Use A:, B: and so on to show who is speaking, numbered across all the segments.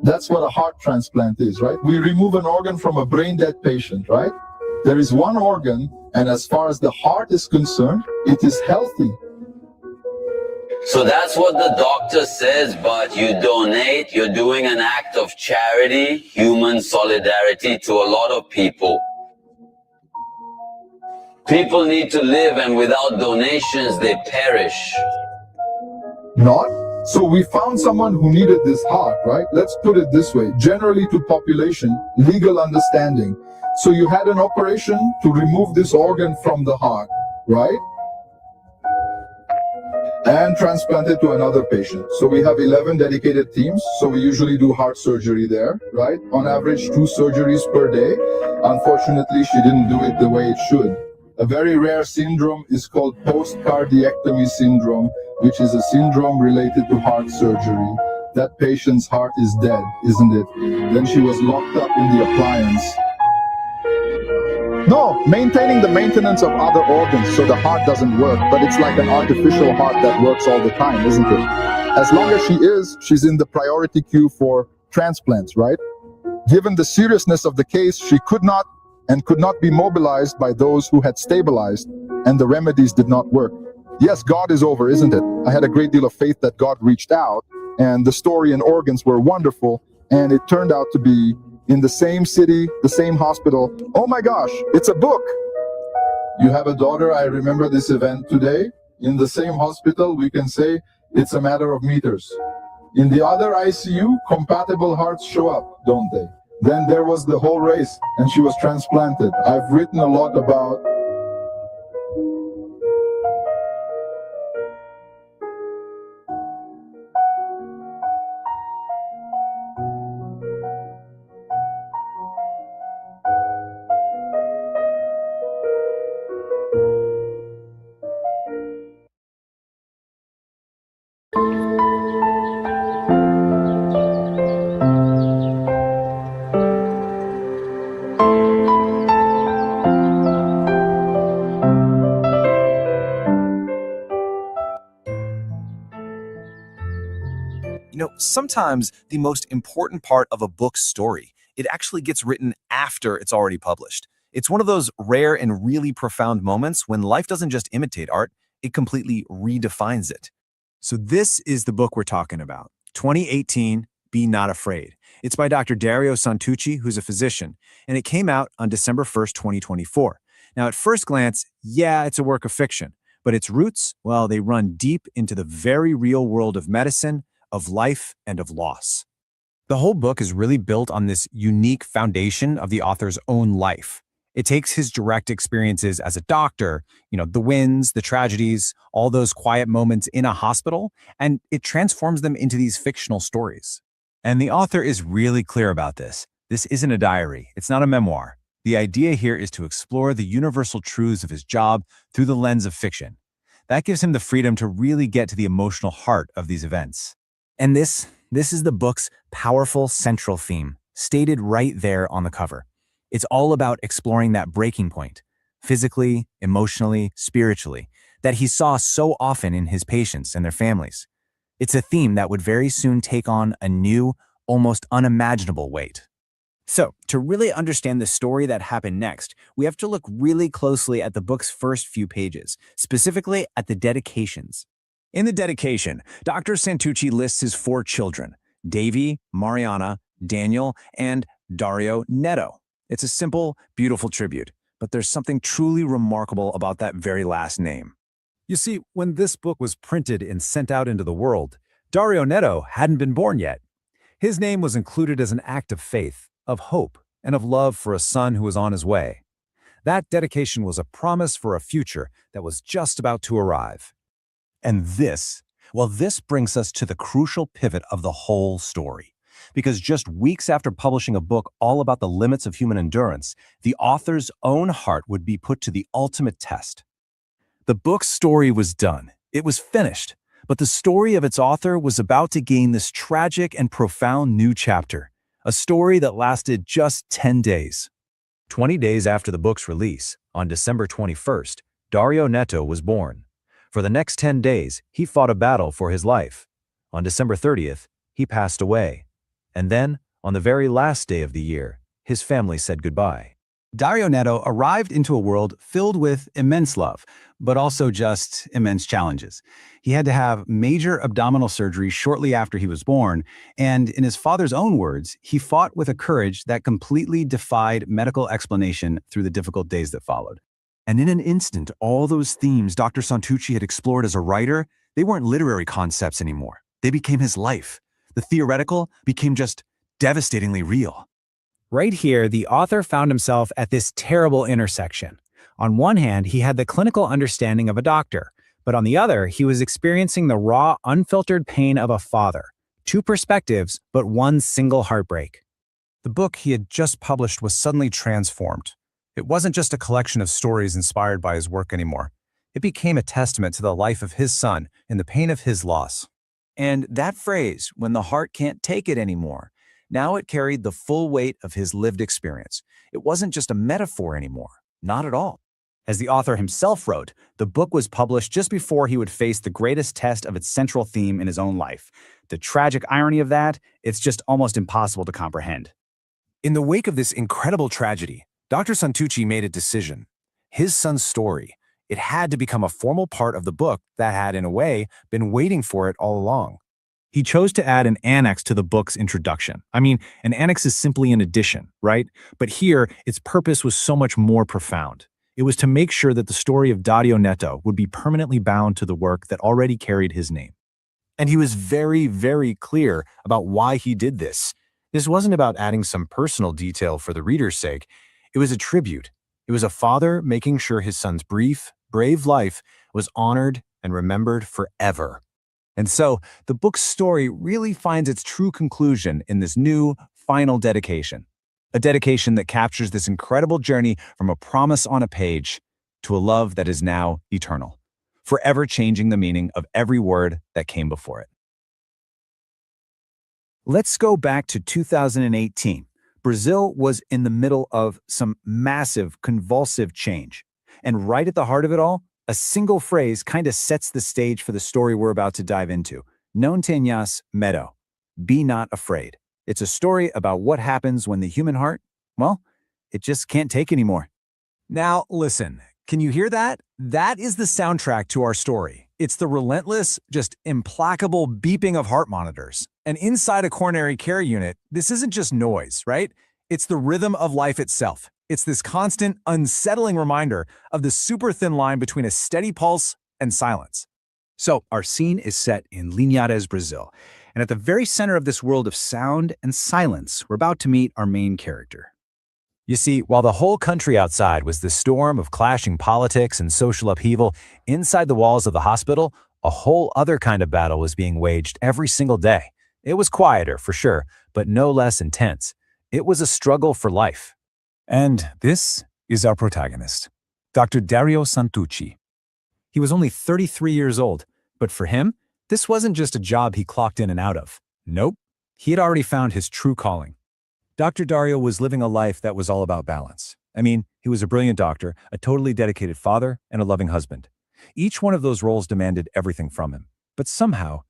A: That's what a heart transplant is, right? We remove an organ from a brain-dead patient, right? There is one organ, and as far as the heart is concerned, it is healthy.
B: So that's what the doctor says, but you donate, you're doing an act of charity, human solidarity to a lot of people. People need to live, and without donations, they perish.
A: Not? So we found someone who needed this heart, right? Let's put it this way. Generally to population, legal understanding. So you had an operation to remove this organ from the heart, right? And transplant it to another patient. So we have 11 dedicated teams. So we usually do heart surgery there, right? On average, 2 surgeries per day. Unfortunately, she didn't do it the way it should. A very rare syndrome is called post-cardiectomy syndrome, which is a syndrome related to heart surgery. That patient's heart is dead, isn't it? Then she was locked up in the appliance. No, maintaining the maintenance of other organs so the heart doesn't work, but it's like an artificial heart that works all the time, isn't it? As long as she's in the priority queue for transplants, right? Given the seriousness of the case, she could not be mobilized by those who had stabilized, and the remedies did not work. Yes, God is over, isn't it? I had a great deal of faith that God reached out, and the story and organs were wonderful, and it turned out to be in the same city, the same hospital. Oh my gosh, it's a book! You have a daughter, I remember this event today. In the same hospital, we can say it's a matter of meters. In the other ICU, compatible hearts show up, don't they? Then there was the whole race, and she was transplanted. I've written a lot about
C: Sometimes the most important part of a book's story, it actually gets written after it's already published. It's one of those rare and really profound moments when life doesn't just imitate art, it completely redefines it. So this is the book we're talking about, 2018, Be Not Afraid. It's by Dr. Dario Santuchi, who's a physician, and it came out on December 1st, 2024. Now, at first glance, yeah, it's a work of fiction, but its roots, well, they run deep into the very real world of medicine, of life, and of loss. The whole book is really built on this unique foundation of the author's own life. It takes his direct experiences as a doctor, the wins, the tragedies, all those quiet moments in a hospital, and it transforms them into these fictional stories. And the author is really clear about this. This isn't a diary. It's not a memoir. The idea here is to explore the universal truths of his job through the lens of fiction. That gives him the freedom to really get to the emotional heart of these events. And this is the book's powerful central theme, stated right there on the cover. It's all about exploring that breaking point, physically, emotionally, spiritually, that he saw so often in his patients and their families. It's a theme that would very soon take on a new, almost unimaginable weight. So, to really understand the story that happened next, we have to look really closely at the book's first few pages, specifically at the dedications. In the dedication, Dr. Santuchi lists his 4 children, Davy, Mariana, Daniel, and Dário Neto. It's a simple, beautiful tribute, but there's something truly remarkable about that very last name. You see, when this book was printed and sent out into the world, Dário Neto hadn't been born yet. His name was included as an act of faith, of hope, and of love for a son who was on his way. That dedication was a promise for a future that was just about to arrive. And this brings us to the crucial pivot of the whole story. Because just weeks after publishing a book all about the limits of human endurance, the author's own heart would be put to the ultimate test. The book's story was done. It was finished. But the story of its author was about to gain this tragic and profound new chapter. a story that lasted just 10 days. 20 days after the book's release, on December 21st, Dário Neto was born. For the next 10 days, he fought a battle for his life. On December 30th, he passed away. And then, on the very last day of the year, his family said goodbye.
D: Dario Neto arrived into a world filled with immense love, but also just immense challenges. He had to have major abdominal surgery shortly after he was born, and in his father's own words, he fought with a courage that completely defied medical explanation through the difficult days that followed.
C: And in an instant, all those themes Dr. Santuchi had explored as a writer, they weren't literary concepts anymore. They became his life. The theoretical became just devastatingly real.
E: Right here, the author found himself at this terrible intersection. On one hand, he had the clinical understanding of a doctor, but on the other, he was experiencing the raw, unfiltered pain of a father. Two perspectives, but one single heartbreak.
C: The book he had just published was suddenly transformed. It wasn't just a collection of stories inspired by his work anymore. It became a testament to the life of his son and the pain of his loss. And that phrase, when the heart can't take it anymore, now it carried the full weight of his lived experience. It wasn't just a metaphor anymore. Not at all. As the author himself wrote, the book was published just before he would face the greatest test of its central theme in his own life. The tragic irony of that, it's just almost impossible to comprehend. In the wake of this incredible tragedy, Dr. Santucci made a decision. His son's story, it had to become a formal part of the book that had, in a way, been waiting for it all along. He chose to add an annex to the book's introduction. I mean, an annex is simply an addition, right? But here, its purpose was so much more profound. It was to make sure that the story of Dario Neto would be permanently bound to the work that already carried his name. And he was very, very clear about why he did this. This wasn't about adding some personal detail for the reader's sake. It was a tribute. It was a father making sure his son's brief, brave life was honored and remembered forever. And so, the book's story really finds its true conclusion in this new, final dedication. A dedication that captures this incredible journey from a promise on a page to a love that is now eternal, forever changing the meaning of every word that came before it. Let's go back to 2018. Brazil was in the middle of some massive, convulsive change. And right at the heart of it all, a single phrase kind of sets the stage for the story we're about to dive into. Non tenhas medo. Be not afraid. It's a story about what happens when the human heart, well, it just can't take anymore. Now, listen, can you hear that? That is the soundtrack to our story. It's the relentless, just implacable beeping of heart monitors. And inside a coronary care unit, this isn't just noise, right? It's the rhythm of life itself. It's this constant, unsettling reminder of the super thin line between a steady pulse and silence. So, our scene is set in Linhares, Brazil. And at the very center of this world of sound and silence, we're about to meet our main character. You see, while the whole country outside was the storm of clashing politics and social upheaval, inside the walls of the hospital, a whole other kind of battle was being waged every single day. It was quieter, for sure, but no less intense. It was a struggle for life. And this is our protagonist, Dr. Dario Santuchi. He was only 33 years old, but for him, this wasn't just a job he clocked in and out of. Nope, he had already found his true calling. Dr. Dario was living a life that was all about balance. I mean, he was a brilliant doctor, a totally dedicated father, and a loving husband. Each one of those roles demanded everything from him. But somehow,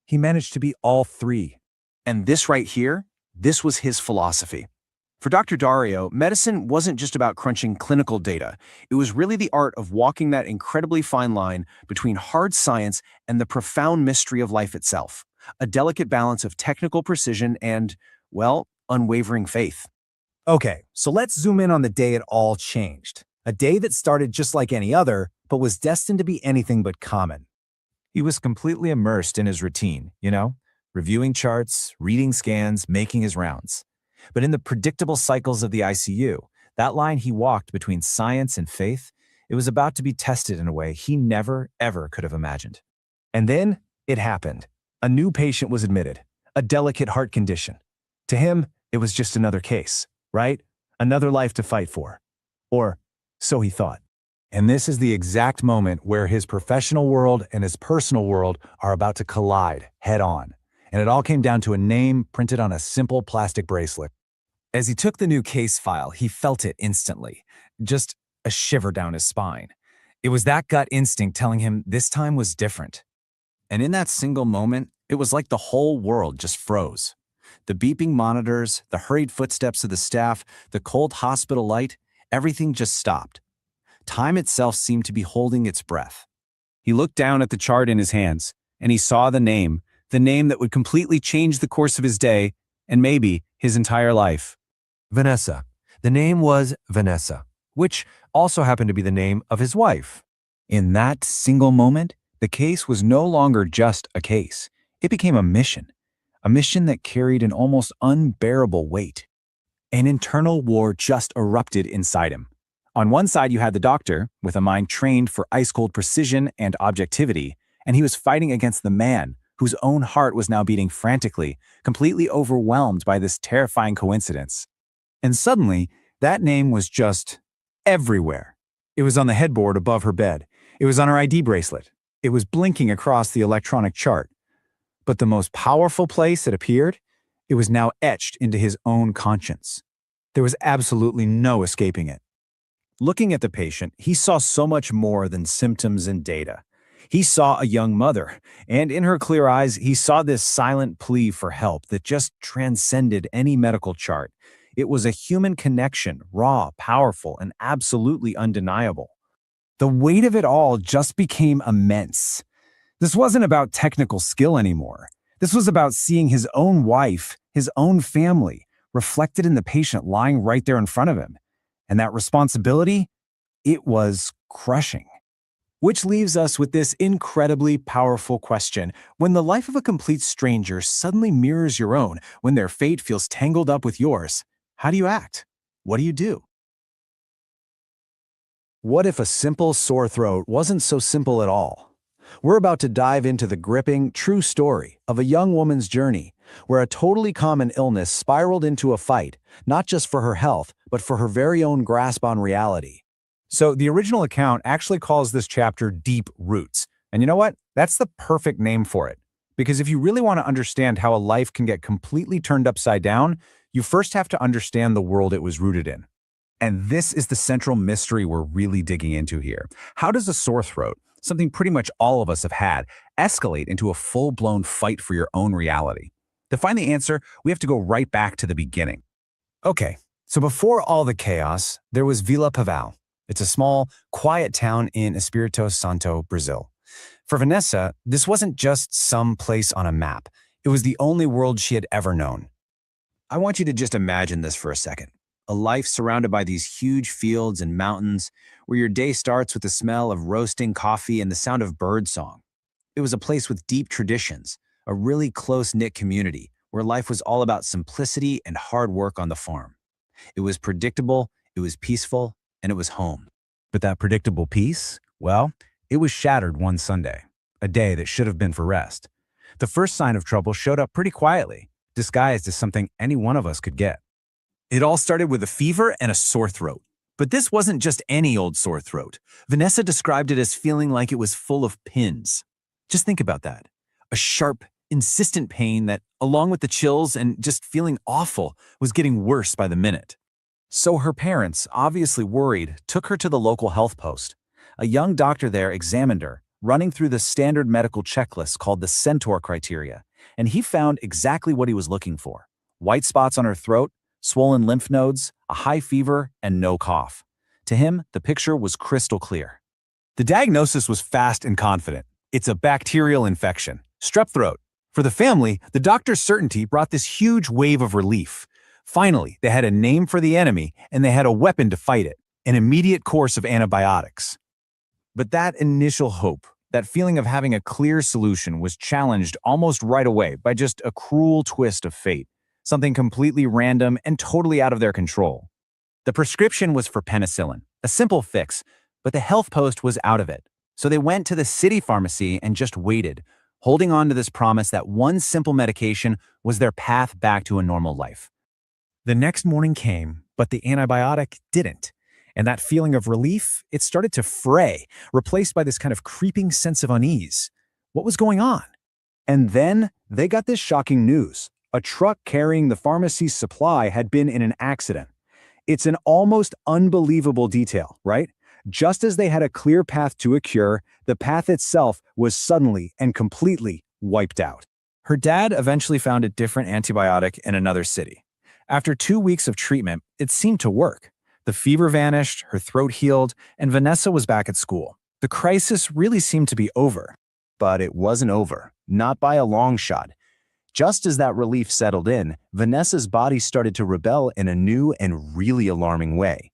C: he managed to be all three. And this right here, this was his philosophy. For Dr. Dario, medicine wasn't just about crunching clinical data. It was really the art of walking that incredibly fine line between hard science and the profound mystery of life itself. A delicate balance of technical precision and, well, unwavering faith. Okay, so let's zoom in on the day it all changed. A day that started just like any other, but was destined to be anything but common. He was completely immersed in his routine, reviewing charts, reading scans, making his rounds. But in the predictable cycles of the ICU, that line he walked between science and faith, it was about to be tested in a way he never, ever could have imagined. And then it happened. A new patient was admitted, a delicate heart condition. To him, it was just another case, right? Another life to fight for. Or so he thought. And this is the exact moment where his professional world and his personal world are about to collide head on.
D: And it all came down to a name printed on a simple plastic bracelet.
C: As he took the new case file, he felt it instantly, just a shiver down his spine. It was that gut instinct telling him this time was different. And in that single moment, it was like the whole world just froze. The beeping monitors, the hurried footsteps of the staff, the cold hospital light, everything just stopped. Time itself seemed to be holding its breath. He looked down at the chart in his hands, and he saw the name that would completely change the course of his day and maybe his entire life.
F: Vanessa. The name was Vanessa, which also happened to be the name of his wife.
D: In that single moment, the case was no longer just a case. It became a mission that carried an almost unbearable weight. An internal war just erupted inside him. On one side, you had the doctor, with a mind trained for ice-cold precision and objectivity, and he was fighting against the man, whose own heart was now beating frantically, completely overwhelmed by this terrifying coincidence. And suddenly, that name was just everywhere. It was on the headboard above her bed. It was on her ID bracelet. It was blinking across the electronic chart. But the most powerful place it appeared, it was now etched into his own conscience. There was absolutely no escaping it. Looking at the patient, he saw so much more than symptoms and data. He saw a young mother, and in her clear eyes, he saw this silent plea for help that just transcended any medical chart. It was a human connection, raw, powerful, and absolutely undeniable. The weight of it all just became immense. This wasn't about technical skill anymore. This was about seeing his own wife, his own family, reflected in the patient lying right there in front of him. And that responsibility, it was crushing. Which leaves us with this incredibly powerful question. When the life of a complete stranger suddenly mirrors your own, when their fate feels tangled up with yours, how do you act? What do you do? What if a simple sore throat wasn't so simple at all? We're about to dive into the gripping, true story of a young woman's journey, where a totally common illness spiraled into a fight, not just for her health, but for her very own grasp on reality. So the original account actually calls this chapter Deep Roots. And you know what? That's the perfect name for it. Because if you really want to understand how a life can get completely turned upside down, you first have to understand the world it was rooted in. And this is the central mystery we're really digging into here. How does a sore throat, something pretty much all of us have had, escalate into a full-blown fight for your own reality? To find the answer, we have to go right back to the beginning. Okay, so before all the chaos, there was Vila Paval. It's a small, quiet town in Espírito Santo, Brazil. For Vanessa, this wasn't just some place on a map. It was the only world she had ever known. I want you to just imagine this for a second. A life surrounded by these huge fields and mountains, where your day starts with the smell of roasting coffee and the sound of birdsong. It was a place with deep traditions, a really close-knit community, where life was all about simplicity and hard work on the farm. It was predictable, it was peaceful, and it was home. But that predictable peace, well, it was shattered one Sunday, a day that should have been for rest. The first sign of trouble showed up pretty quietly, disguised as something any one of us could get. It all started with a fever and a sore throat. But this wasn't just any old sore throat. Vanessa described it as feeling like it was full of pins. Just think about that. A sharp, insistent pain that, along with the chills and just feeling awful, was getting worse by the minute. So her parents, obviously worried, took her to the local health post. A young doctor there examined her, running through the standard medical checklist called the Centaur criteria, and he found exactly what he was looking for. White spots on her throat, swollen lymph nodes, a high fever, and no cough. To him, the picture was crystal clear. The diagnosis was fast and confident. It's a bacterial infection, strep throat. For the family, the doctor's certainty brought this huge wave of relief. Finally, they had a name for the enemy, and they had a weapon to fight it, an immediate course of antibiotics. But that initial hope, that feeling of having a clear solution, was challenged almost right away by just a cruel twist of fate, something completely random and totally out of their control. The prescription was for penicillin, a simple fix, but the health post was out of it. So they went to the city pharmacy and just waited, holding on to this promise that one simple medication was their path back to a normal life. The next morning came, but the antibiotic didn't. And that feeling of relief, it started to fray, replaced by this kind of creeping sense of unease. What was going on?
E: And then they got this shocking news. A truck carrying the pharmacy's supply had been in an accident. It's an almost unbelievable detail, right? Just as they had a clear path to a cure, the path itself was suddenly and completely wiped out. Her dad eventually found a different antibiotic in another city. After 2 weeks of treatment, it seemed to work. The fever vanished, her throat healed, and Vanessa was back at school. The crisis really seemed to be over. But it wasn't over, not by a long shot. Just as that relief settled in, Vanessa's body started to rebel in a new and really alarming way.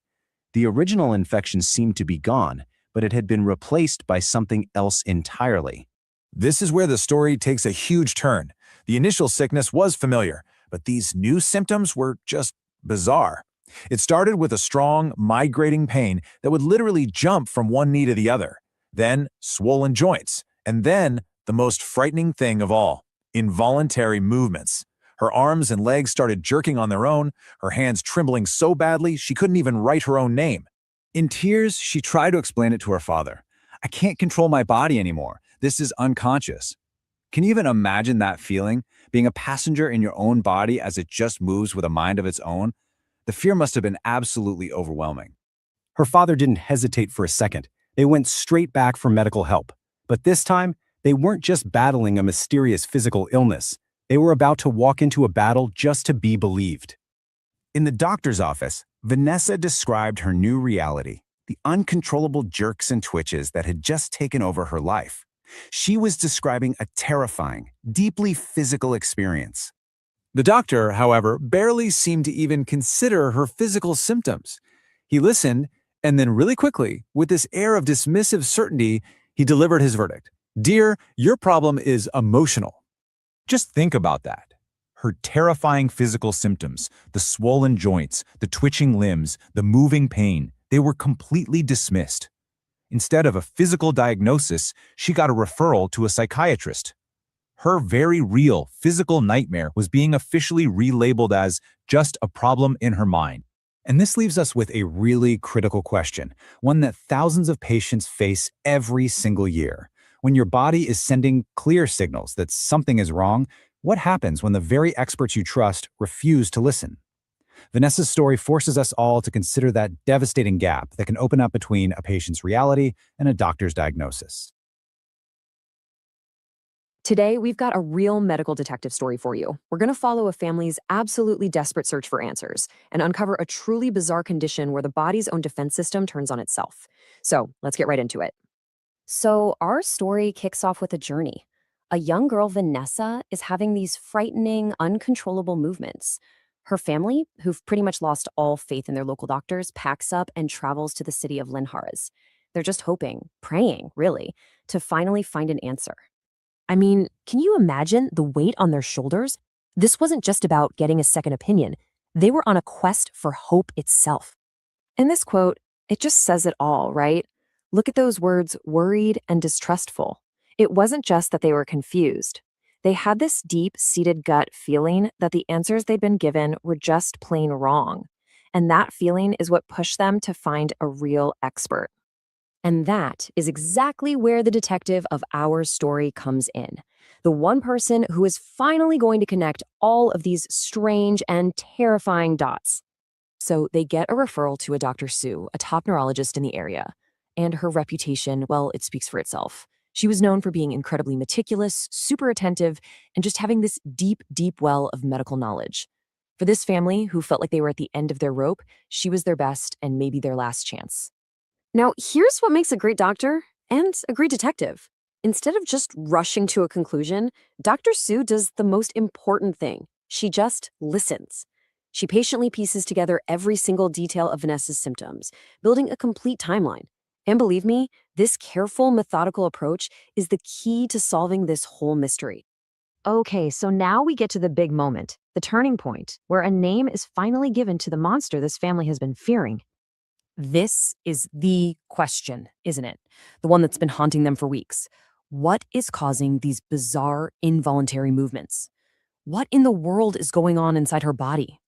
E: The original infection seemed to be gone, but it had been replaced by something else entirely.
C: This is where the story takes a huge turn. The initial sickness was familiar, but these new symptoms were just bizarre. It started with a strong, migrating pain that would literally jump from one knee to the other, then swollen joints, and then the most frightening thing of all, involuntary movements. Her arms and legs started jerking on their own, her hands trembling so badly she couldn't even write her own name.
E: In tears, she tried to explain it to her father. "I can't control my body anymore. This is unconscious." Can you even imagine that feeling, being a passenger in your own body as it just moves with a mind of its own? The fear must have been absolutely overwhelming. Her father didn't hesitate for a second. They went straight back for medical help. But this time, they weren't just battling a mysterious physical illness. They were about to walk into a battle just to be believed.
C: In the doctor's office, Vanessa described her new reality, the uncontrollable jerks and twitches that had just taken over her life. She was describing a terrifying, deeply physical experience.
E: The doctor, however, barely seemed to even consider her physical symptoms. He listened, and then really quickly, with this air of dismissive certainty, he delivered his verdict. "Dear, your problem is emotional."
C: Just think about that. Her terrifying physical symptoms, the swollen joints, the twitching limbs, the moving pain, they were completely dismissed. Instead of a physical diagnosis, she got a referral to a psychiatrist. Her very real physical nightmare was being officially relabeled as just a problem in her mind.
E: And this leaves us with a really critical question, one that thousands of patients face every single year. When your body is sending clear signals that something is wrong, what happens when the very experts you trust refuse to listen? Vanessa's story forces us all to consider that devastating gap that can open up between a patient's reality and a doctor's diagnosis.
G: Today, we've got a real medical detective story for you. We're going to follow a family's absolutely desperate search for answers and uncover a truly bizarre condition where the body's own defense system turns on itself. So let's get right into it.
H: So, our story kicks off with a journey. A young girl, Vanessa, is having these frightening, uncontrollable movements. Her family, who've pretty much lost all faith in their local doctors, packs up and travels to the city of Linhares. They're just hoping, praying, really, to finally find an answer.
G: I mean, can you imagine the weight on their shoulders? This wasn't just about getting a second opinion. They were on a quest for hope itself. And this quote, it just says it all, right? Look at those words, worried and distrustful. It wasn't just that they were confused. They had this deep-seated gut feeling that the answers they'd been given were just plain wrong. And that feeling is what pushed them to find a real expert. And that is exactly where the detective of our story comes in. The one person who is finally going to connect all of these strange and terrifying dots. So they get a referral to a Dr. Sue, a top neurologist in the area. And her reputation, well, it speaks for itself. She was known for being incredibly meticulous, super attentive, and just having this deep, deep well of medical knowledge. For this family, who felt like they were at the end of their rope, she was their best and maybe their last chance. Now, here's what makes a great doctor and a great detective. Instead of just rushing to a conclusion, Dr. Sue does the most important thing. She just listens. She patiently pieces together every single detail of Vanessa's symptoms, building a complete timeline. And believe me, this careful, methodical approach is the key to solving this whole mystery. Okay, so now we get to the big moment, the turning point, where a name is finally given to the monster this family has been fearing. This is the question, isn't it? The one that's been haunting them for weeks. What is causing these bizarre, involuntary movements? What in the world is going on inside her body?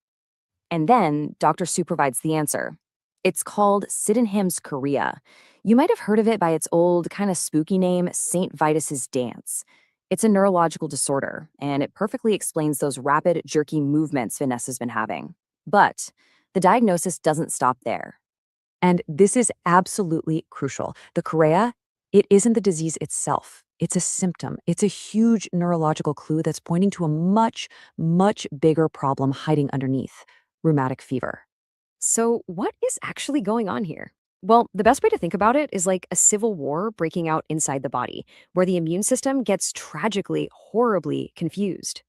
G: And then Dr. Sue provides the answer. It's called Sydenham's chorea. You might have heard of it by its old, kind of spooky name, St. Vitus's dance.
H: It's a neurological disorder, and it perfectly explains those rapid, jerky movements Vanessa's been having. But the diagnosis doesn't stop there. And this is absolutely crucial. The chorea, it isn't the disease itself. It's a symptom. It's a huge neurological clue that's pointing to a much, much bigger problem hiding underneath: rheumatic fever. So, what is actually going on here? Well, the best way to think about it is like a civil war breaking out inside the body, where the immune system gets tragically, horribly confused.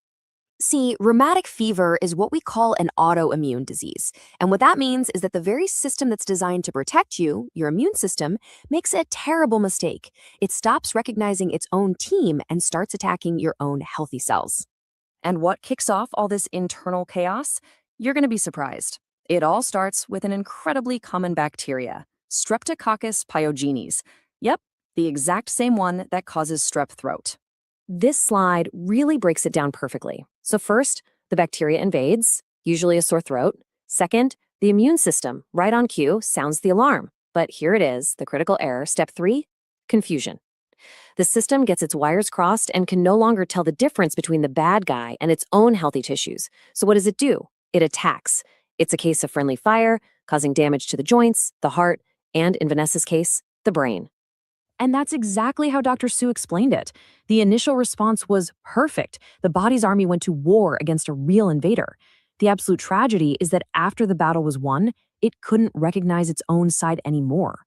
H: See, rheumatic fever is what we call an autoimmune disease. And what that means is that the very system that's designed to protect you, your immune system, makes a terrible mistake. It stops recognizing its own team and starts attacking your own healthy cells. And what kicks off all this internal chaos? You're going to be surprised. It all starts with an incredibly common bacteria, Streptococcus pyogenes. Yep, the exact same one that causes strep throat. This slide really breaks it down perfectly. So first, the bacteria invades, usually a sore throat. Second, the immune system, right on cue, sounds the alarm. But here it is, the critical error. Step 3, confusion. The system gets its wires crossed and can no longer tell the difference between the bad guy and its own healthy tissues. So what does it do? It attacks. It's a case of friendly fire, causing damage to the joints, the heart, and in Vanessa's case, the brain. And that's exactly how Dr. Sue explained it. The initial response was perfect. The body's army went to war against a real invader. The absolute tragedy is that after the battle was won, it couldn't recognize its own side anymore.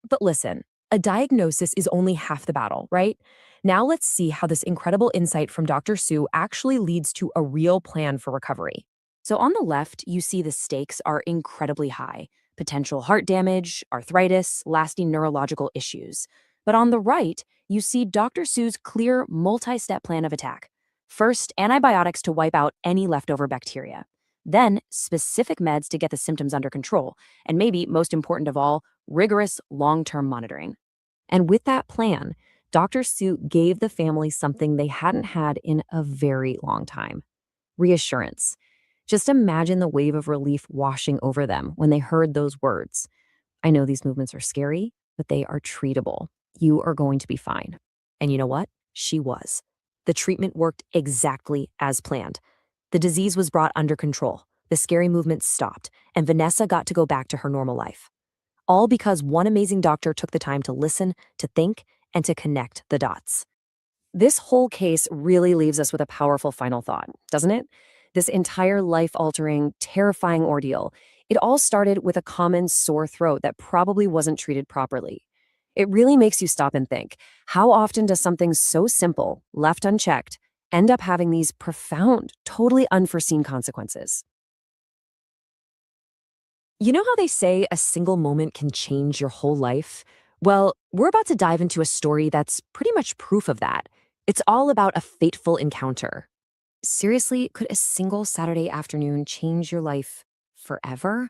H: But listen, a diagnosis is only half the battle, right? Now let's see how this incredible insight from Dr. Sue actually leads to a real plan for recovery. So on the left, you see the stakes are incredibly high: potential heart damage, arthritis, lasting neurological issues. But on the right, you see Dr. Sue's clear multi-step plan of attack. First, antibiotics to wipe out any leftover bacteria. Then, specific meds to get the symptoms under control. And maybe, most important of all, rigorous long-term monitoring. And with that plan, Dr. Sue gave the family something they hadn't had in a very long time: reassurance. Just imagine the wave of relief washing over them when they heard those words. I know these movements are scary, but they are treatable. You are going to be fine. And you know what? She was. The treatment worked exactly as planned. The disease was brought under control. The scary movements stopped, and Vanessa got to go back to her normal life. All because one amazing doctor took the time to listen, to think, and to connect the dots. This whole case really leaves us with a powerful final thought, doesn't it? This entire life-altering, terrifying ordeal, it all started with a common sore throat that probably wasn't treated properly. It really makes you stop and think, how often does something so simple, left unchecked, end up having these profound, totally unforeseen consequences? You know how they say a single moment can change your whole life? Well, we're about to dive into a story that's pretty much proof of that. It's all about a fateful encounter. Seriously, could a single Saturday afternoon change your life forever?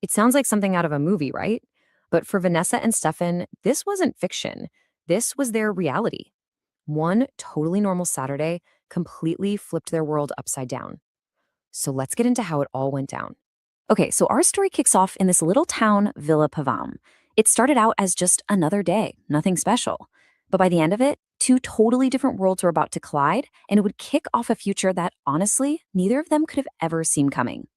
H: It sounds like something out of a movie, right? But for Vanessa and Stefan, this wasn't fiction. This was their reality. One totally normal Saturday completely flipped their world upside down. So let's get into how it all went down. Okay, so our story kicks off in this little town, Villa Pavam. It started out as just another day, nothing special. But by the end of it, two totally different worlds were about to collide, and it would kick off a future that, honestly, neither of them could have ever seen coming.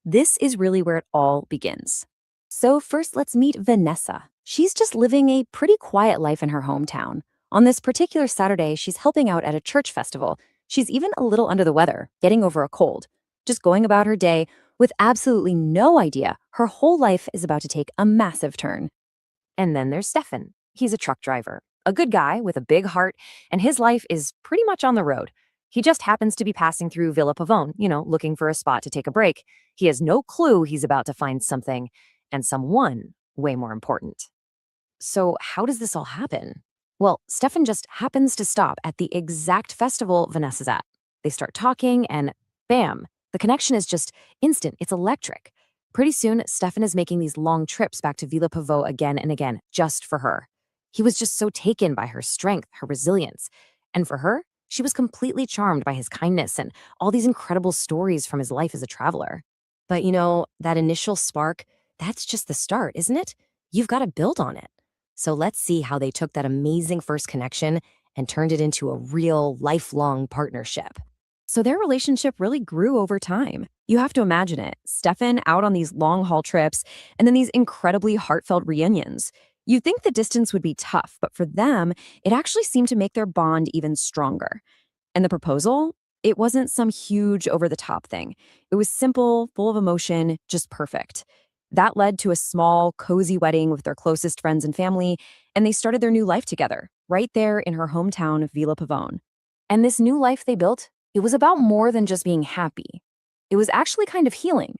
H: This is really where it all begins. So first, let's meet Vanessa. She's just living a pretty quiet life in her hometown. On this particular Saturday, she's helping out at a church festival. She's even a little under the weather, getting over a cold, just going about her day with absolutely no idea her whole life is about to take a massive turn. And then there's Stefan. He's a truck driver, a good guy with a big heart, and his life is pretty much on the road. He just happens to be passing through Villa Pavone, looking for a spot to take a break. He has no clue he's about to find something, and someone way more important. So how does this all happen? Well, Stefan just happens to stop at the exact festival Vanessa's at. They start talking, and bam, the connection is just instant. It's electric. Pretty soon, Stefan is making these long trips back to Villa Pavot again and again, just for her. He was just so taken by her strength, her resilience. And for her, she was completely charmed by his kindness and all these incredible stories from his life as a traveler. But that initial spark, that's just the start, isn't it? You've got to build on it. So let's see how they took that amazing first connection
G: and turned it into a real lifelong partnership. So their relationship really grew over time. You have to imagine it. Stefan out on these long haul trips and then these incredibly heartfelt reunions. You'd think the distance would be tough, but for them, it actually seemed to make their bond even stronger. And the proposal? It wasn't some huge over the top thing. It was simple, full of emotion, just perfect. That led to a small, cozy wedding with their closest friends and family, and they started their new life together, right there in her hometown of Villa Pavone. And this new life they built, it was about more than just being happy. It was actually kind of healing.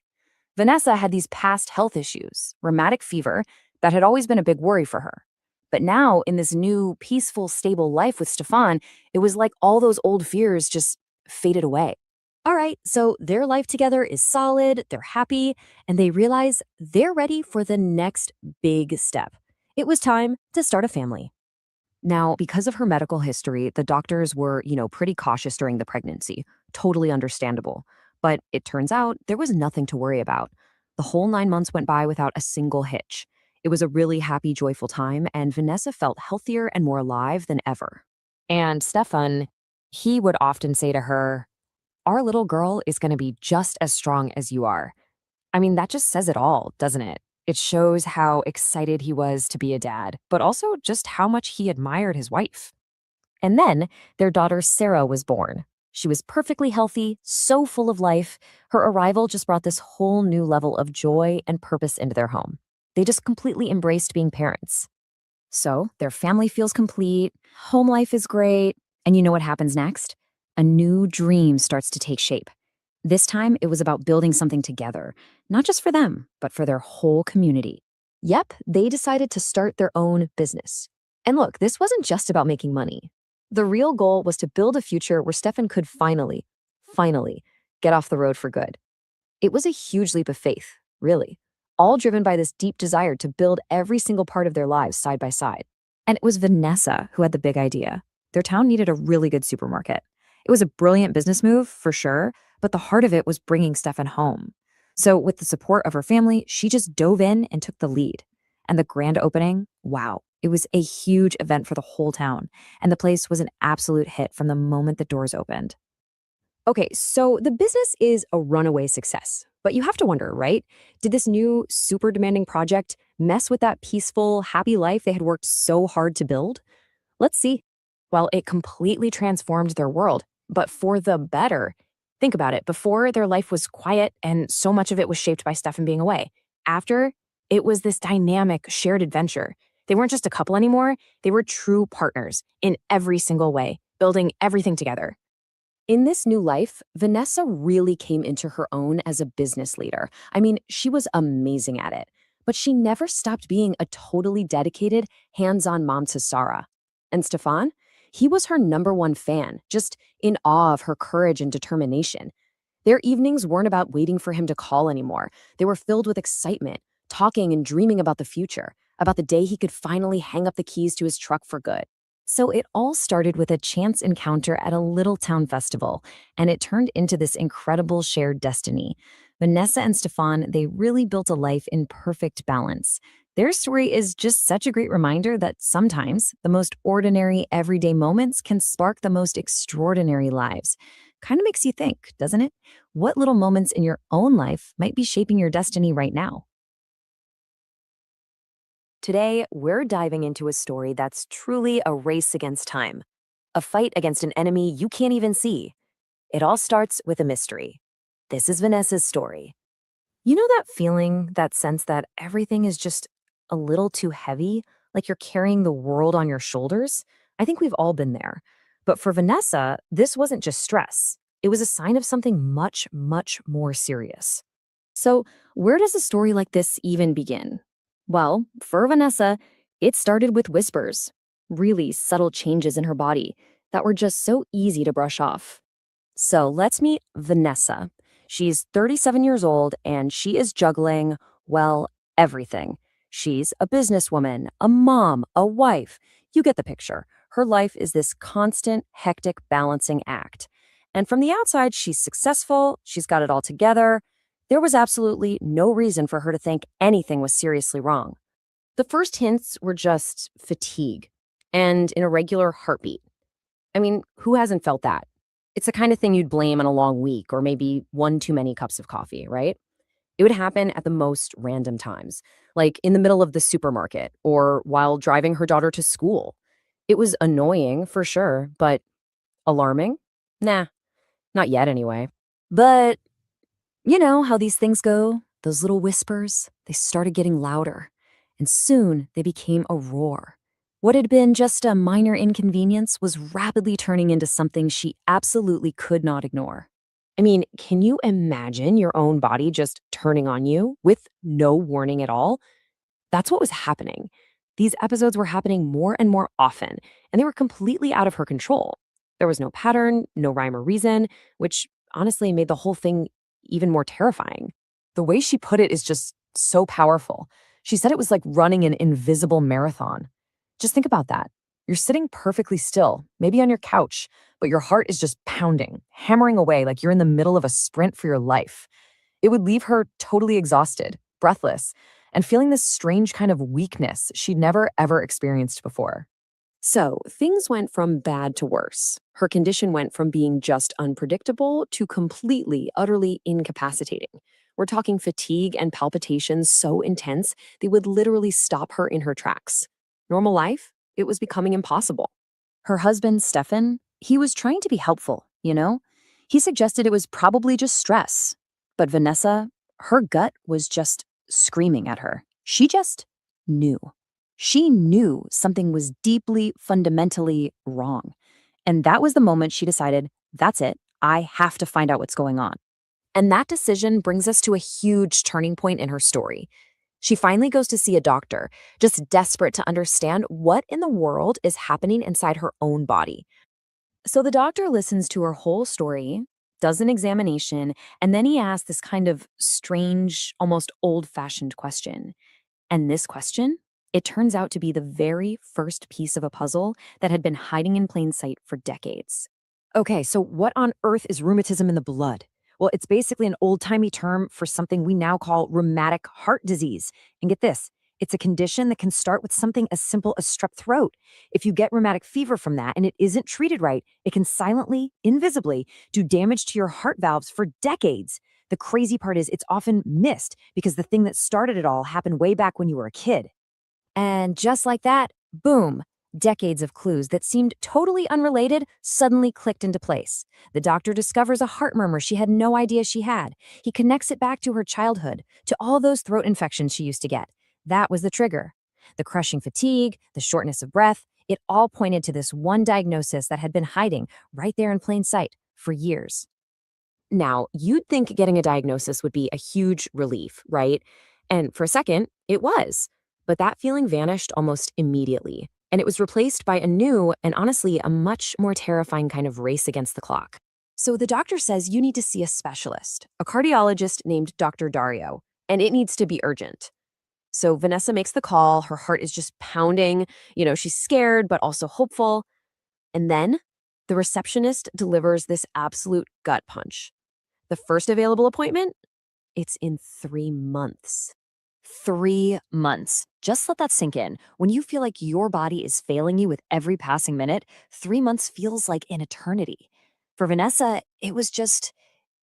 G: Vanessa had these past health issues, rheumatic fever, that had always been a big worry for her. But now, in this new, peaceful, stable life with Stefan, it was like all those old fears just faded away. All right, so their life together is solid, they're happy, and they realize they're ready for the next big step. It was time to start a family. Now, because of her medical history, the doctors were, pretty cautious during the pregnancy. Totally understandable. But it turns out there was nothing to worry about. The whole 9 months went by without a single hitch. It was a really happy, joyful time, and Vanessa felt healthier and more alive than ever. And Stefan, he would often say to her, "Our little girl is going to be just as strong as you are." I mean, that just says it all, doesn't it? It shows how excited he was to be a dad, but also just how much he admired his wife. And then their daughter Sarah was born. She was perfectly healthy, so full of life. Her arrival just brought this whole new level of joy and purpose into their home. They just completely embraced being parents. So their family feels complete, home life is great, and you know what happens next? A new dream starts to take shape. This time, it was about building something together, not just for them, but for their whole community. Yep, they decided to start their own business. And look, this wasn't just about making money. The real goal was to build a future where Stefan could finally get off the road for good. It was a huge leap of faith, really, all driven by this deep desire to build every single part of their lives side by side. And it was Vanessa who had the big idea. Their town needed a really good supermarket. It was a brilliant business move, for sure, but the heart of it was bringing Stefan home. So with the support of her family, she just dove in and took the lead. And the grand opening, wow, it was a huge event for the whole town. And the place was an absolute hit from the moment the doors opened. Okay, so the business is a runaway success. But you have to wonder, right? Did this new, super demanding project mess with that peaceful, happy life they had worked so hard to build? Let's see. Well, it completely transformed their world, but for the better. Think about it. Before, their life was quiet, and so much of it was shaped by Stefan being away. After, it was this dynamic, shared adventure. They weren't just a couple anymore. They were true partners in every single way, building everything together. In this new life, Vanessa really came into her own as a business leader. I mean, she was amazing at it, but she never stopped being a totally dedicated, hands-on mom to Sarah. And Stefan? He was her #1 fan, just in awe of her courage and determination. Their evenings weren't about waiting for him to call anymore. They were filled with excitement, talking and dreaming about the future, about the day he could finally hang up the keys to his truck for good. So it all started with a chance encounter at a little town festival, and it turned into this incredible shared destiny. Vanessa and Stefan, they really built a life in perfect balance. Their story is just such a great reminder that sometimes the most ordinary, everyday moments can spark the most extraordinary lives. Kind of makes you think, doesn't it? What little moments in your own life might be shaping your destiny right now? Today, we're diving into a story that's truly a race against time, a fight against an enemy you can't even see. It all starts with a mystery. This is Vanessa's story. You know that feeling, that sense that everything is just a little too heavy, like you're carrying the world on your shoulders? I think we've all been there. But for Vanessa, this wasn't just stress. It was a sign of something much, much more serious. So, where does a story like this even begin? Well, for Vanessa, it started with whispers, really subtle changes in her body that were just so easy to brush off. So let's meet Vanessa. She's 37 years old and she is juggling, well, everything. She's a businesswoman, a mom, a wife. You get the picture. Her life is this constant, hectic balancing act. And from the outside, she's successful, she's got it all together. There was absolutely no reason for her to think anything was seriously wrong. The first hints were just fatigue and an irregular heartbeat.
H: I mean, who hasn't felt that? It's the kind of thing you'd blame on a long week or maybe one too many cups of coffee, right? It would happen at the most random times, like in the middle of the supermarket or while driving her daughter to school. It was annoying for sure, but alarming? Nah, not yet anyway. But you know how these things go? Those little whispers, they started getting louder, and soon they became a roar. What had been just a minor inconvenience was rapidly turning into something she absolutely could not ignore. I mean, can you imagine your own body just turning on you with no warning at all? That's what was happening. These episodes were happening more and more often, and they were completely out of her control. There was no pattern, no rhyme or reason, which honestly made the whole thing even more terrifying. The way she put it is just so powerful. She said it was like running an invisible marathon. Just think about that. You're sitting perfectly still, maybe on your couch, but your heart is just pounding, hammering away like you're in the middle of a sprint for your life. It would leave her totally exhausted, breathless, and feeling this strange kind of weakness she'd never ever experienced before. So things went from bad to worse. Her condition went from being just unpredictable to completely, utterly incapacitating. We're talking fatigue and palpitations so intense they would literally stop her in her tracks. Normal life? It was becoming impossible. Her husband, Stefan, he was trying to be helpful, you know? He suggested it was probably just stress. But Vanessa, her gut was just screaming at her. She just knew. She knew something was deeply, fundamentally wrong. And that was the moment she decided, that's it, I have to find out what's going on. And that decision brings us to a huge turning point in her story. She finally goes to see a doctor, just desperate to understand what in the world is happening inside her own body. So the doctor listens to her whole story, does an examination, and then he asks this kind of strange, almost old fashioned question. And this question, it turns out to be the very first piece of a puzzle that had been hiding in plain sight for decades. Okay, so what on earth is rheumatism in the blood? Well, it's basically an old-timey term for something we now call rheumatic heart disease. And get this, it's a condition that can start with something as simple as strep throat. If you get rheumatic fever from that and it isn't treated right, it can silently, invisibly, do damage to your heart valves for decades. The crazy part is it's often missed because the thing that started it all happened way back when you were a kid. And just like that, boom, decades of clues that seemed totally unrelated suddenly clicked into place. The doctor discovers a heart murmur she had no idea she had. He connects it back to her childhood, to all those throat infections she used to get. That was the trigger. The crushing fatigue, the shortness of breath, it all pointed to this one diagnosis that had been hiding right there in plain sight for years. Now, you'd think getting a diagnosis would be a huge relief, right? And for a second, it was. But that feeling vanished almost immediately, and it was replaced by a new and honestly a much more terrifying kind of race against the clock. So the doctor says you need to see a specialist, a cardiologist named Dr. Dario, and it needs to be urgent. So Vanessa makes the call, her heart is just pounding, she's scared but also hopeful. And then the receptionist delivers this absolute gut punch. The first available appointment? It's in 3 months. 3 months. Just let that sink in. When you feel like your body is failing you with every passing minute, 3 months feels like an eternity. For Vanessa, it was just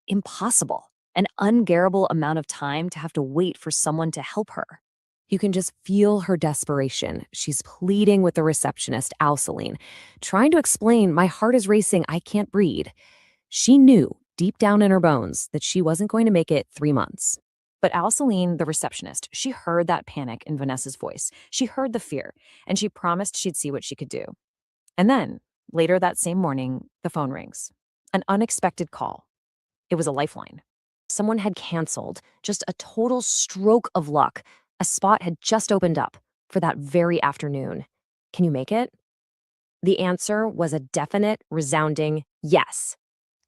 H: impossible. An unbearable amount of time to have to wait for someone to help her. You can just feel her desperation. She's pleading with the receptionist, Alceline, trying to explain, my heart is racing, I can't breathe. She knew deep down in her bones that she wasn't going to make it 3 months. But Alceline, the receptionist, she heard that panic in Vanessa's voice. She heard the fear, and she promised she'd see what she could do. And then, later that same morning, the phone rings. An unexpected call. It was a lifeline. Someone had canceled, just a total stroke of luck. A spot had just opened up for that very afternoon. Can you make it? The answer was a definite, resounding yes.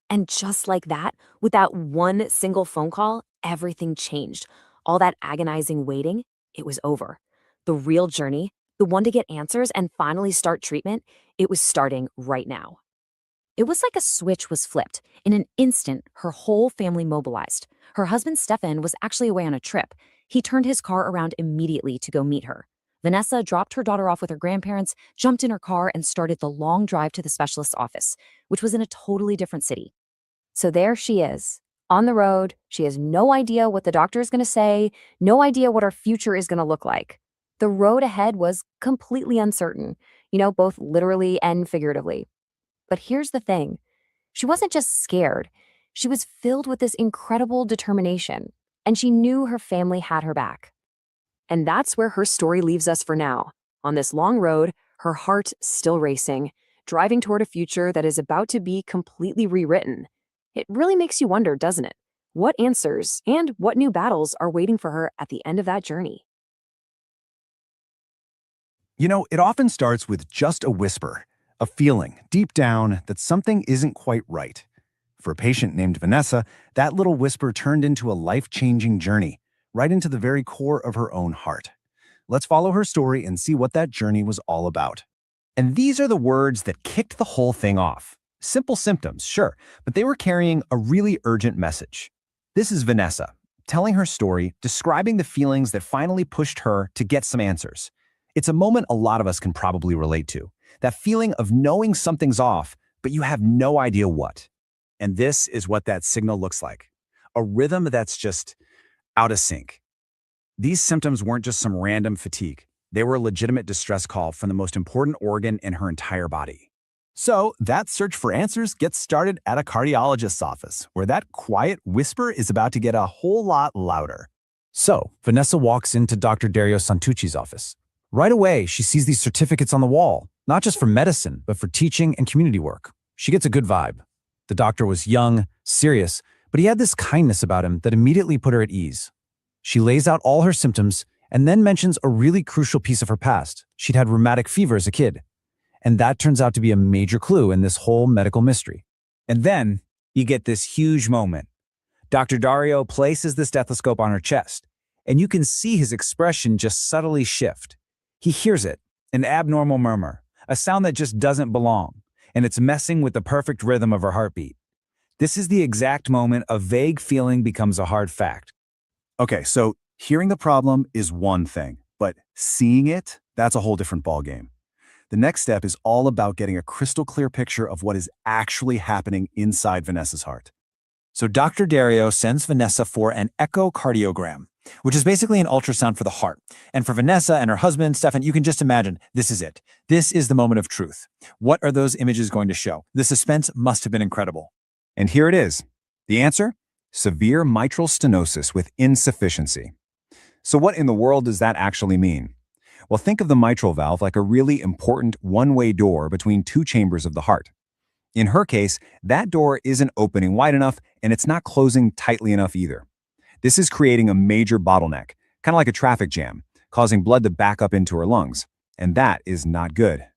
H: And just like that, with that one single phone call, everything changed. All that agonizing waiting, it was over. The real journey, the one to get answers and finally start treatment, it was starting right now. It was like a switch was flipped. In an instant, her whole family mobilized. Her husband, Stefan, was actually away on a trip. He turned his car around immediately to go meet her. Vanessa dropped her daughter off with her grandparents, jumped in her car, and started the long drive to the specialist's office, which was in a totally different city. So there she is, on the road. She has no idea what the doctor is going to say, no idea what her future is going to look like. The road ahead was completely uncertain, both literally and figuratively. But here's the thing. She wasn't just scared. She was filled with this incredible determination, and she knew her family had her back. And that's where her story leaves us for now. On this long road, her heart still racing, driving toward a future that is about to be completely rewritten. It really makes you wonder, doesn't it? What answers and what new battles are waiting for her at the end of that journey?
C: It often starts with just a whisper, a feeling deep down that something isn't quite right. For a patient named Vanessa, that little whisper turned into a life-changing journey, right into the very core of her own heart. Let's follow her story and see what that journey was all about. And these are the words that kicked the whole thing off. Simple symptoms, sure, but they were carrying a really urgent message. This is Vanessa, telling her story, describing the feelings that finally pushed her to get some answers. It's a moment a lot of us can probably relate to. That feeling of knowing something's off, but you have no idea what. And this is what that signal looks like. A rhythm that's just out of sync. These symptoms weren't just some random fatigue. They were a legitimate distress call from the most important organ in her entire body. So that search for answers gets started at a cardiologist's office, where that quiet whisper is about to get a whole lot louder.
E: So, Vanessa walks into Dr. Dario Santucci's office. Right away, she sees these certificates on the wall, not just for medicine, but for teaching and community work. She gets a good vibe. The doctor was young, serious, but he had this kindness about him that immediately put her at ease. She lays out all her symptoms and then mentions a really crucial piece of her past. She'd had rheumatic fever as a kid. And that turns out to be a major clue in this whole medical mystery. And then you get this huge moment. Dr. Dario places the stethoscope on her chest, and you can see his expression just subtly shift. He hears it, an abnormal murmur, a sound that just doesn't belong, and it's messing with the perfect rhythm of her heartbeat. This is the exact moment a vague feeling becomes a hard fact.
C: Okay, so hearing the problem is one thing, but seeing it, that's a whole different ballgame. The next step is all about getting a crystal clear picture of what is actually happening inside Vanessa's heart.
E: So Dr. Dario sends Vanessa for an echocardiogram, which is basically an ultrasound for the heart. And for Vanessa and her husband, Stefan, you can just imagine this is it. This is the moment of truth. What are those images going to show? The suspense must have been incredible.
C: And here it is. The answer? Severe mitral stenosis with insufficiency. So what in the world does that actually mean? Well, think of the mitral valve like a really important one-way door between two chambers of the heart. In her case, that door isn't opening wide enough and it's not closing tightly enough either. This is creating a major bottleneck, kind of like a traffic jam, causing blood to back up into her lungs. And that is not good.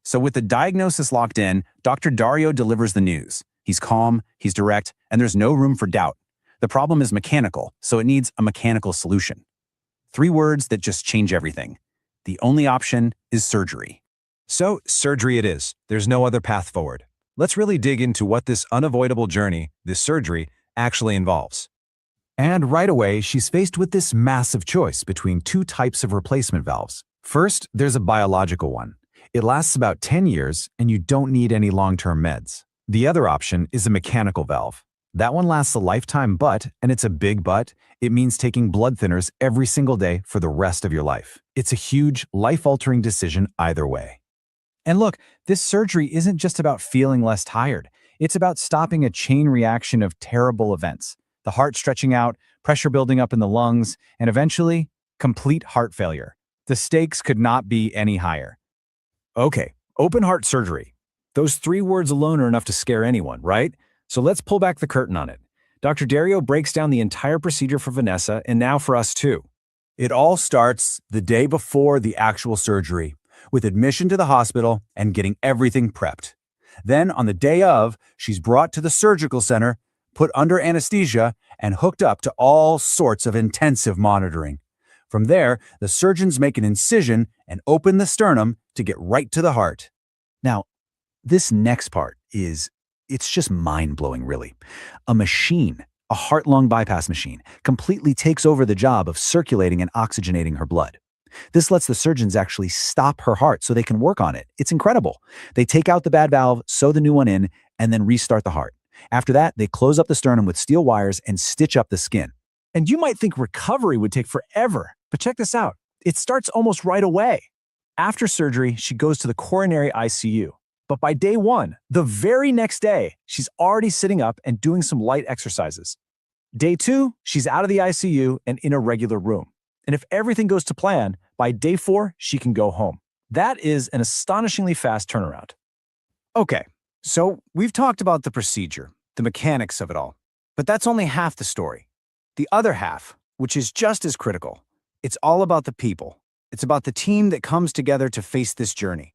E: So with the diagnosis locked in, Dr. Dario delivers the news. He's calm, he's direct, and there's no room for doubt. The problem is mechanical, so it needs a mechanical solution. 3 words that just change everything. The only option is surgery.
F: So, surgery it is. There's no other path forward. Let's really dig into what this unavoidable journey, this surgery, actually involves.
E: And right away, she's faced with this massive choice between 2 types of replacement valves. First, there's a biological one. It lasts about 10 years, and you don't need any long-term meds. The other option is a mechanical valve. That one lasts a lifetime, and it's a big but, it means taking blood thinners every single day for the rest of your life. It's a huge, life-altering decision either way. And look, this surgery isn't just about feeling less tired. It's about stopping a chain reaction of terrible events. The heart stretching out, pressure building up in the lungs, and eventually, complete heart failure. The stakes could not be any higher. Okay, open heart surgery. Those 3 words alone are enough to scare anyone, right? So let's pull back the curtain on it. Dr. Dario breaks down the entire procedure for Vanessa and now for us too.
C: It all starts the day before the actual surgery, with admission to the hospital and getting everything prepped. Then on the day of, she's brought to the surgical center, put under anesthesia, and hooked up to all sorts of intensive monitoring. From there, the surgeons make an incision and open the sternum to get right to the heart. Now, this next part it's just mind-blowing, really. A machine, a heart-lung bypass machine, completely takes over the job of circulating and oxygenating her blood.
E: This lets the surgeons actually stop her heart so they can work on it. It's incredible. They take out the bad valve, sew the new one in, and then restart the heart. After that, they close up the sternum with steel wires and stitch up the skin. And you might think recovery would take forever, but check this out. It starts almost right away. After surgery, she goes to the coronary ICU. But by day 1, the very next day, she's already sitting up and doing some light exercises. Day 2, she's out of the ICU and in a regular room. And if everything goes to plan, by day 4, she can go home. That is an astonishingly fast turnaround. Okay, so we've talked about the procedure, the mechanics of it all. But that's only half the story. The other half, which is just as critical, it's all about the people. It's about the team that comes together to face this journey.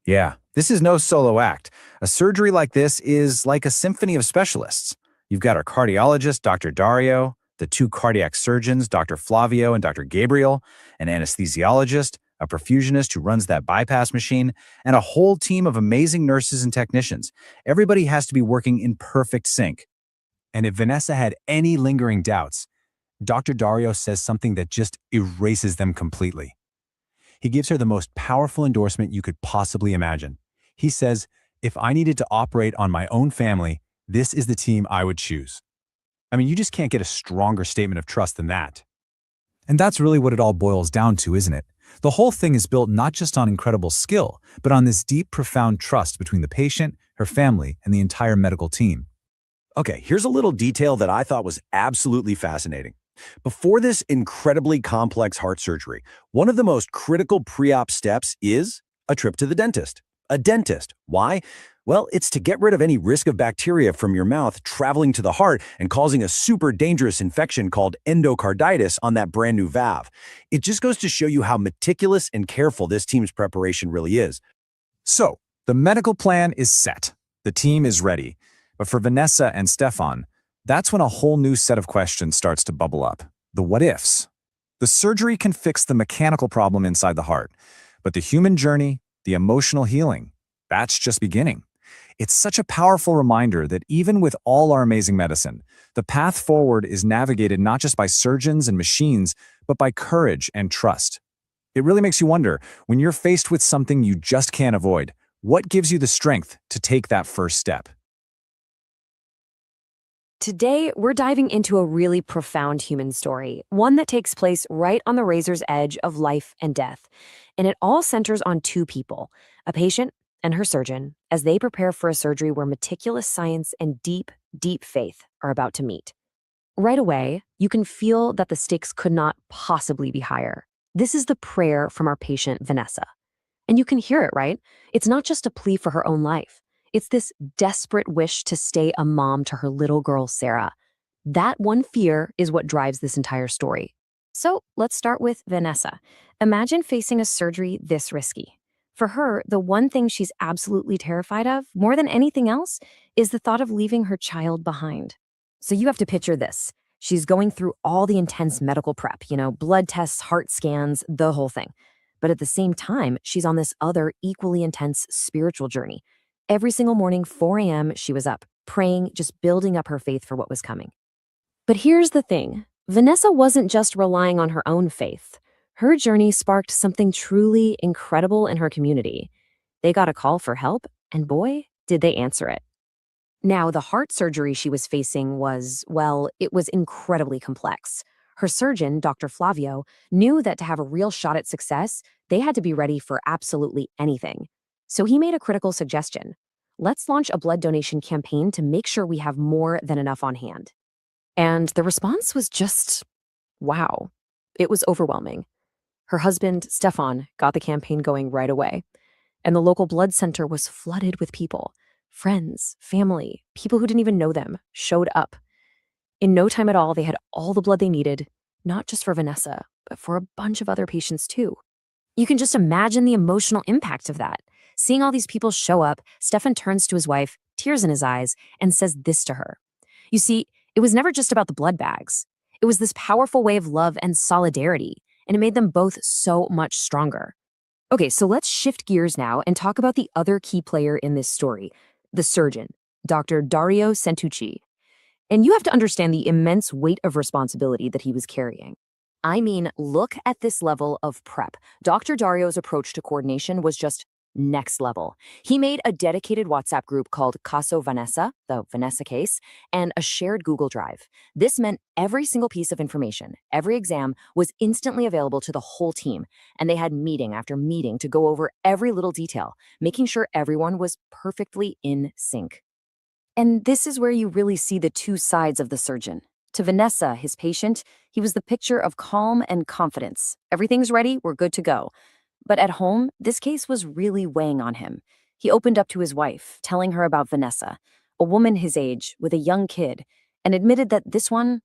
E: Yeah, this is no solo act. A surgery like this is like a symphony of specialists. You've got our cardiologist, Dr. Dario, the 2 cardiac surgeons, Dr. Flavio and Dr. Gabriel, an anesthesiologist, a perfusionist who runs that bypass machine, and a whole team of amazing nurses and technicians. Everybody has to be working in perfect sync. And if Vanessa had any lingering doubts, Dr. Dario says something that just erases them completely. He gives her the most powerful endorsement you could possibly imagine. He says, if I needed to operate on my own family, this is the team I would choose. I mean, you just can't get a stronger statement of trust than that. And that's really what it all boils down to, isn't it? The whole thing is built not just on incredible skill, but on this deep, profound trust between the patient, her family, and the entire medical team. Okay, here's a little detail that I thought was absolutely fascinating. Before this incredibly complex heart surgery, one of the most critical pre-op steps is a trip to the dentist. A dentist. Why? Well, it's to get rid of any risk of bacteria from your mouth traveling to the heart and causing a super dangerous infection called endocarditis on that brand new valve. It just goes to show you how meticulous and careful this team's preparation really is. So, the medical plan is set. The team is ready. But for Vanessa and Stefan, that's when a whole new set of questions starts to bubble up. The what-ifs. The surgery can fix the mechanical problem inside the heart, but the human journey, the emotional healing, that's just beginning. It's such a powerful reminder that even with all our amazing medicine, the path forward is navigated not just by surgeons and machines, but by courage and trust. It really makes you wonder, when you're faced with something you just can't avoid, what gives you the strength to take that first step?
H: Today, we're diving into a really profound human story, one that takes place right on the razor's edge of life and death. And it all centers on 2 people, a patient and her surgeon, as they prepare for a surgery where meticulous science and deep, deep faith are about to meet. Right away, you can feel that the stakes could not possibly be higher. This is the prayer from our patient, Vanessa. And you can hear it, right? It's not just a plea for her own life. It's this desperate wish to stay a mom to her little girl, Sarah. That one fear is what drives this entire story. So let's start with Vanessa. Imagine facing a surgery this risky. For her, the one thing she's absolutely terrified of, more than anything else, is the thought of leaving her child behind. So you have to picture this. She's going through all the intense medical prep, blood tests, heart scans, the whole thing. But at the same time, she's on this other equally intense spiritual journey. Every single morning, 4 a.m., she was up, praying, just building up her faith for what was coming. But here's the thing. Vanessa wasn't just relying on her own faith. Her journey sparked something truly incredible in her community. They got a call for help, and boy, did they answer it. Now, the heart surgery she was facing was, well, it was incredibly complex. Her surgeon, Dr. Flavio, knew that to have a real shot at success, they had to be ready for absolutely anything. So he made a critical suggestion. Let's launch a blood donation campaign to make sure we have more than enough on hand. And the response was just, wow. It was overwhelming. Her husband, Stefan, got the campaign going right away. And the local blood center was flooded with people. Friends, family, people who didn't even know them showed up. In no time at all, they had all the blood they needed, not just for Vanessa, but for a bunch of other patients too. You can just imagine the emotional impact of that. Seeing all these people show up, Stefan turns to his wife, tears in his eyes, and says this to her. You see, it was never just about the blood bags. It was this powerful way of love and solidarity, and it made them both so much stronger. Okay, so let's shift gears now and talk about the other key player in this story, the surgeon, Dr. Dario Santuchi. And you have to understand the immense weight of responsibility that he was carrying. I mean, look at this level of prep. Dr. Dario's approach to coordination was just next level. He made a dedicated WhatsApp group called Caso Vanessa, the Vanessa case, and a shared Google Drive. This meant every single piece of information, every exam, was instantly available to the whole team, and they had meeting after meeting to go over every little detail, making sure everyone was perfectly in sync. And this is where you really see the two sides of the surgeon. To Vanessa, his patient, he was the picture of calm and confidence. Everything's ready, we're good to go. But at home, this case was really weighing on him. He opened up to his wife, telling her about Vanessa, a woman his age with a young kid, and admitted that this one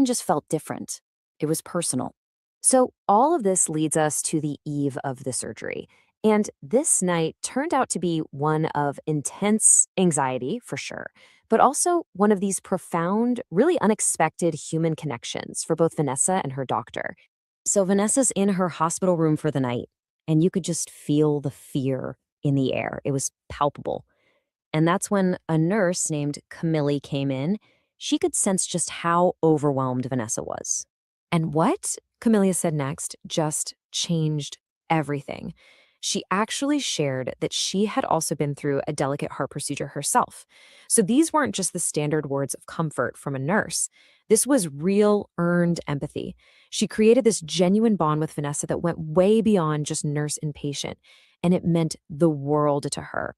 H: just felt different. It was personal. So all of this leads us to the eve of the surgery. And this night turned out to be one of intense anxiety, for sure, but also one of these profound, really unexpected human connections for both Vanessa and her doctor. So Vanessa's in her hospital room for the night, and you could just feel the fear in the air. It was palpable. And that's when a nurse named Camille came in. She could sense just how overwhelmed Vanessa was. And what Camellia said next just changed everything. She actually shared that she had also been through a delicate heart procedure herself. So these weren't just the standard words of comfort from a nurse. This was real, earned empathy. She created this genuine bond with Vanessa that went way beyond just nurse and patient, and it meant the world to her.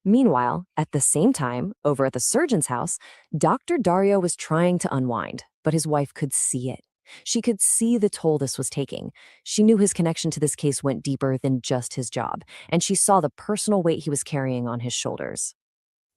H: Meanwhile, at the same time, over at the surgeon's house, Dr. Dario was trying to unwind, but his wife could see it. She could see the toll this was taking. She knew his connection to this case went deeper than just his job, and she saw the personal weight he was carrying on his shoulders.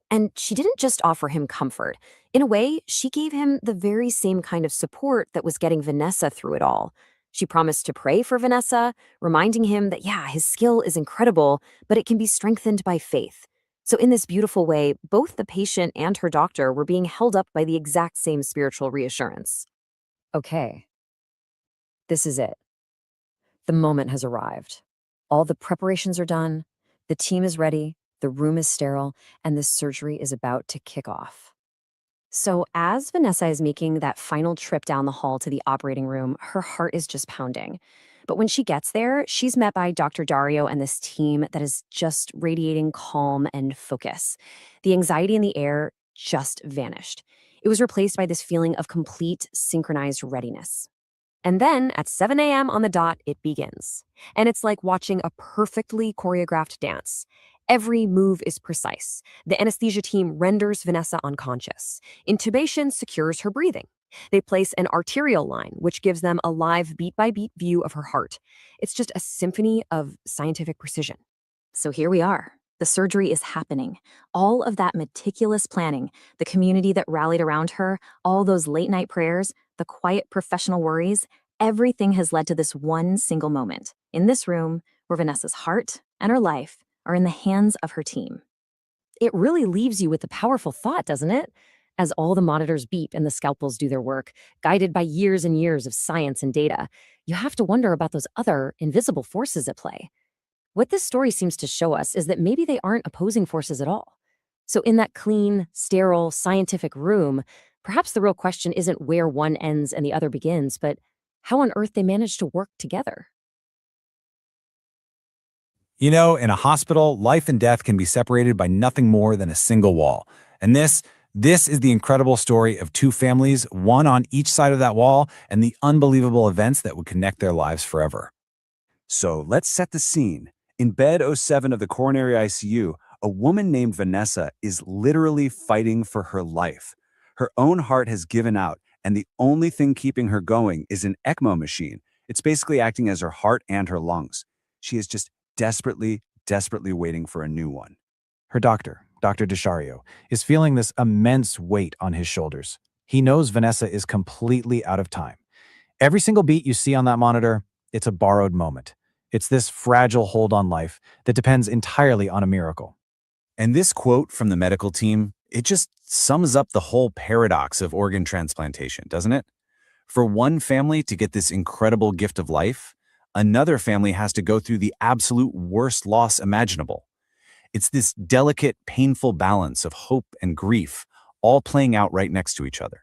H: And she didn't just offer him comfort. In a way, she gave him the very same kind of support that was getting Vanessa through it all. She promised to pray for Vanessa, reminding him that, yeah, his skill is incredible, but it can be strengthened by faith. So, in this beautiful way, both the patient and her doctor were being held up by the exact same spiritual reassurance. Okay, this is it. The moment has arrived. All the preparations are done, the team is ready, the room is sterile, and the surgery is about to kick off. So, as Vanessa is making that final trip down the hall to the operating room, her heart is just pounding. But when she gets there, she's met by Dr. Dario and this team that is just radiating calm and focus. The anxiety in the air just vanished. It was replaced by this feeling of complete synchronized readiness. And then at 7 a.m. on the dot, it begins. And it's like watching a perfectly choreographed dance. Every move is precise. The anesthesia team renders Vanessa unconscious. Intubation secures her breathing. They place an arterial line, which gives them a live beat-by-beat view of her heart. It's just a symphony of scientific precision. So here we are. The surgery is happening. All of that meticulous planning, the community that rallied around her, all those late-night prayers, the quiet professional worries, everything has led to this one single moment, in this room where Vanessa's heart and her life are in the hands of her team. It really leaves you with a powerful thought, doesn't it? As all the monitors beep and the scalpels do their work, guided by years and years of science and data, you have to wonder about those other invisible forces at play. What this story seems to show us is that maybe they aren't opposing forces at all. So in that clean, sterile, scientific room, perhaps the real question isn't where one ends and the other begins, but how on earth they manage to work together.
F: You know, in a hospital, life and death can be separated by nothing more than a single wall. And this is the incredible story of two families, one on each side of that wall, and the unbelievable events that would connect their lives forever. So let's set the scene. In bed 07 of the coronary ICU, a woman named Vanessa is literally fighting for her life. Her own heart has given out, and the only thing keeping her going is an ECMO machine. It's basically acting as her heart and her lungs. She is just desperately waiting for a new one.
E: Her doctor, Dr. Dario, is feeling this immense weight on his shoulders. He knows Vanessa is completely out of time. Every single beat you see on that monitor, it's a borrowed moment. It's this fragile hold on life that depends entirely on a miracle.
C: And this quote from the medical team, it just sums up the whole paradox of organ transplantation, doesn't it? For one family to get this incredible gift of life, another family has to go through the absolute worst loss imaginable. It's this delicate, painful balance of hope and grief, all playing out right next to each other.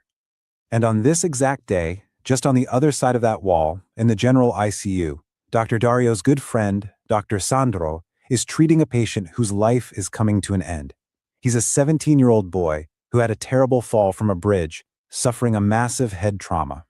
F: And on this exact day,
D: Just on the other side of that wall, in the general ICU, Dr. Dario's good friend, Dr. Sandro, is treating a patient whose life is coming to an end. He's a 17-year-old boy who had a terrible fall from a bridge, suffering a massive head trauma.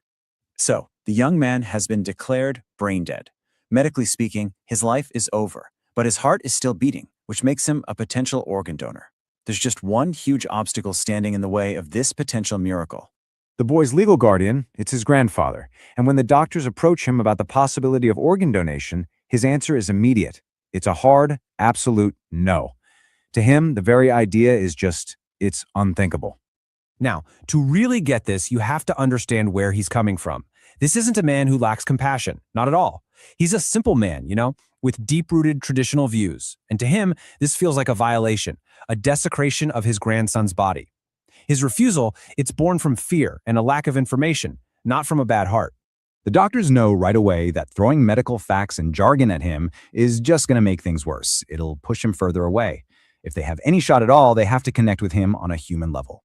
F: So, the young man has been declared brain dead. Medically speaking, his life is over, but his heart is still beating, which makes him a potential organ donor. There's just one huge obstacle standing in the way of this potential miracle.
D: The boy's legal guardian, it's his grandfather, and when the doctors approach him about the possibility of organ donation, his answer is immediate. It's a hard, absolute no. To him, the very idea is just, it's unthinkable.
E: Now, to really get this, you have to understand where he's coming from. This isn't a man who lacks compassion, not at all. He's a simple man, with deep-rooted traditional views. And to him, this feels like a violation, a desecration of his grandson's body. His refusal, it's born from fear and a lack of information, not from a bad heart.
D: The doctors know right away that throwing medical facts and jargon at him is just going to make things worse. It'll push him further away. If they have any shot at all, they have to connect with him on a human level.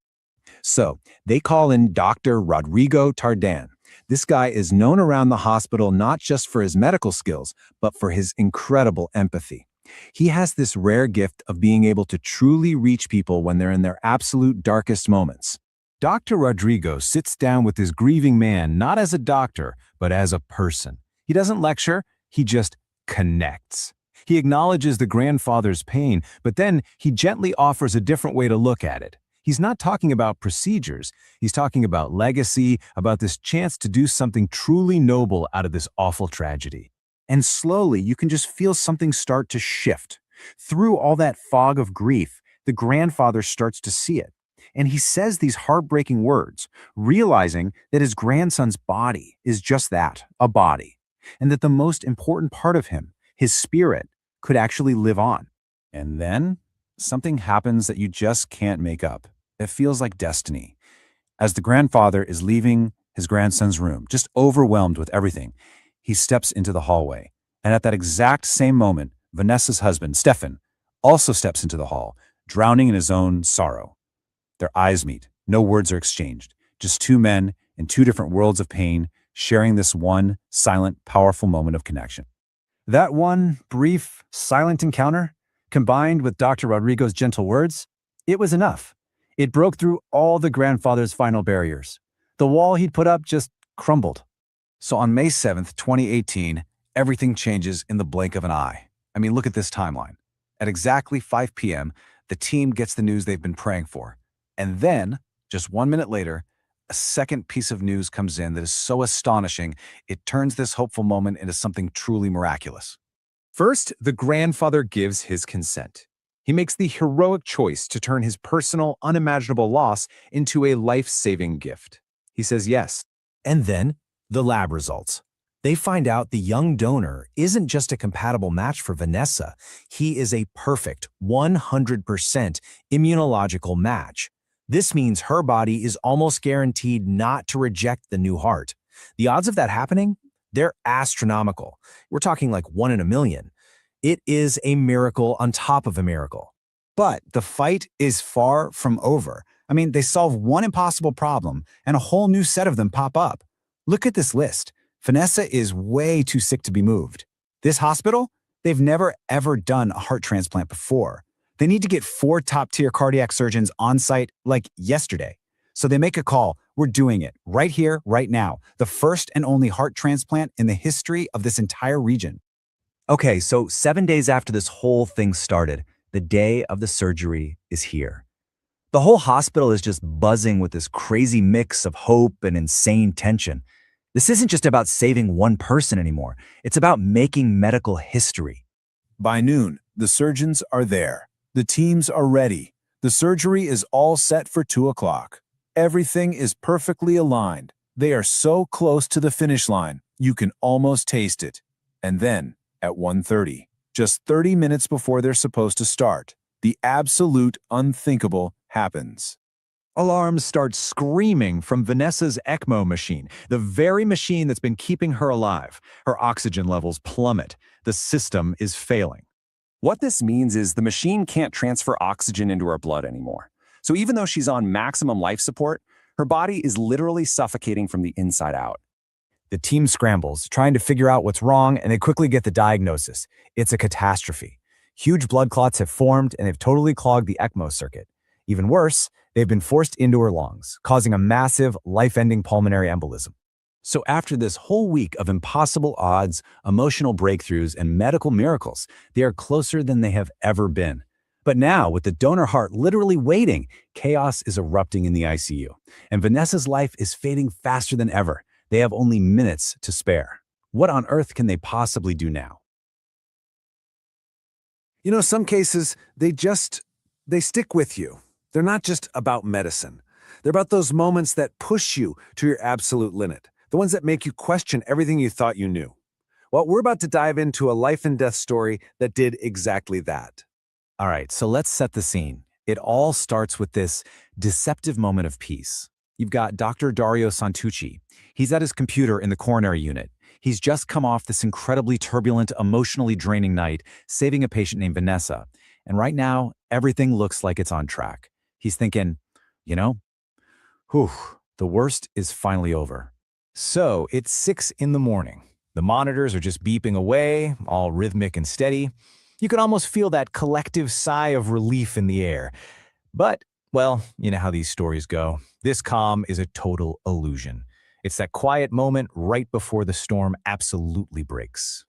D: So they call in Dr. Rodrigo Tardan. This guy is known around the hospital not just for his medical skills, but for his incredible empathy. He has this rare gift of being able to truly reach people when they're in their absolute darkest moments. Dr. Rodrigo sits down with this grieving man not as a doctor, but as a person. He doesn't lecture, he just connects. He acknowledges the grandfather's pain, but then he gently offers a different way to look at it. He's not talking about procedures, he's talking about legacy, about this chance to do something truly noble out of this awful tragedy. And slowly, you can just feel something start to shift. Through all that fog of grief, the grandfather starts to see it. And he says these heartbreaking words, realizing that his grandson's body is just that, a body. And that the most important part of him, his spirit, could actually live on. And then, something happens that you just can't make up. It feels like destiny. As the grandfather is leaving his grandson's room, just overwhelmed with everything, he steps into the hallway. And at that exact same moment, Vanessa's husband, Stefan, also steps into the hall, drowning in his own sorrow. Their eyes meet. No words are exchanged. Just two men in two different worlds of pain, sharing this one silent, powerful moment of connection. That one brief, silent encounter, combined with Dr. Rodrigo's gentle words, it was enough. It broke through all the grandfather's final barriers. The wall he'd put up just crumbled. So on May 7th, 2018, everything changes in the blink of an eye. I mean, look at this timeline. At exactly 5 p.m., the team gets the news they've been praying for. And then, just 1 minute later, a second piece of news comes in that is so astonishing, it turns this hopeful moment into something truly miraculous.
C: First, the grandfather gives his consent. He makes the heroic choice to turn his personal, unimaginable loss into a life-saving gift. He says yes.
E: And then, the lab results. They find out the young donor isn't just a compatible match for Vanessa. He is a perfect 100% immunological match. This means her body is almost guaranteed not to reject the new heart. The odds of that happening? They're astronomical. We're talking like 1 in a million. It is a miracle on top of a miracle.
D: But the fight is far from over. I mean, they solve one impossible problem, and a whole new set of them pop up. Look at this list. Vanessa is way too sick to be moved. This hospital? They've never ever done a heart transplant before. They need to get 4 top-tier cardiac surgeons on site like yesterday. So they make a call. We're doing it right here, right now. The first and only heart transplant in the history of this entire region.
E: Okay, so 7 days after this whole thing started, the day of the surgery is here. The whole hospital is just buzzing with this crazy mix of hope and insane tension. This isn't just about saving one person anymore. It's about making medical history.
F: By noon, the surgeons are there. The teams are ready. The surgery is all set for 2 o'clock. Everything is perfectly aligned. They are so close to the finish line, you can almost taste it. And then, at 1:30, just 30 minutes before they're supposed to start, the absolute unthinkable happens.
C: Alarms start screaming from Vanessa's ECMO machine, the very machine that's been keeping her alive. Her oxygen levels plummet. The system is failing. What this means is the machine can't transfer oxygen into her blood anymore. So even though she's on maximum life support, her body is literally suffocating from the inside out.
F: The team scrambles, trying to figure out what's wrong, and they quickly get the diagnosis. It's a catastrophe. Huge blood clots have formed, and they've totally clogged the ECMO circuit. Even worse, they've been forced into her lungs, causing a massive, life-ending pulmonary embolism. So after this whole week of impossible odds, emotional breakthroughs, and medical miracles, they are closer than they have ever been. But now, with the donor heart literally waiting, chaos is erupting in the ICU, and Vanessa's life is fading faster than ever. They have only minutes to spare. What on earth can they possibly do now?
C: You know, some cases, they stick with you. They're not just about medicine. They're about those moments that push you to your absolute limit, the ones that make you question everything you thought you knew. Well, we're about to dive into a life and death story that did exactly that.
F: All right, so let's set the scene. It all starts with this deceptive moment of peace. You've got Dr. Dario Santuchi. He's at his computer in the coronary unit. He's just come off this incredibly turbulent, emotionally draining night, saving a patient named Vanessa. And right now, everything looks like it's on track. He's thinking, you know, the worst is finally over. So it's 6 in the morning. The monitors are just beeping away, all rhythmic and steady. You can almost feel that collective sigh of relief in the air. But, well, you know how these stories go. This calm is a total illusion. It's that quiet moment right before the storm absolutely breaks.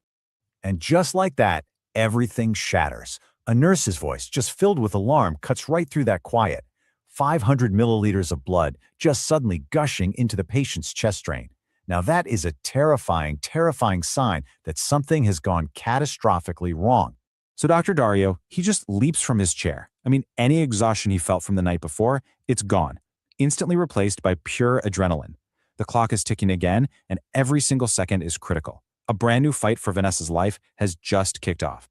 F: And just like that, everything shatters. A nurse's voice, just filled with alarm, cuts right through that quiet. 500 milliliters of blood just suddenly gushing into the patient's chest drain. Now that is a terrifying, terrifying sign that something has gone catastrophically wrong. So Dr. Dario, he just leaps from his chair. I mean, any exhaustion he felt from the night before, it's gone, instantly replaced by pure adrenaline. The clock is ticking again, and every single second is critical. A brand new fight for Vanessa's life has just kicked off.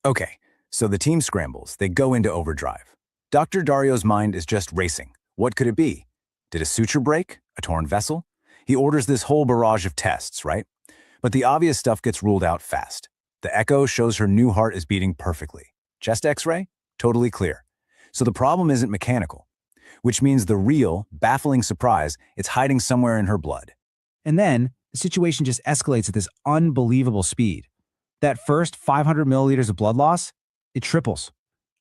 F: Okay, so the team scrambles. They go into overdrive. Dr. Dario's mind is just racing. What could it be? Did a suture break? A torn vessel? He orders this whole barrage of tests, right? But the obvious stuff gets ruled out fast. The echo shows her new heart is beating perfectly. Chest x-ray? Totally clear. So the problem isn't mechanical, which means the real, baffling surprise is hiding somewhere in her blood.
E: And then the situation just escalates at this unbelievable speed. That first 500 milliliters of blood loss, it triples.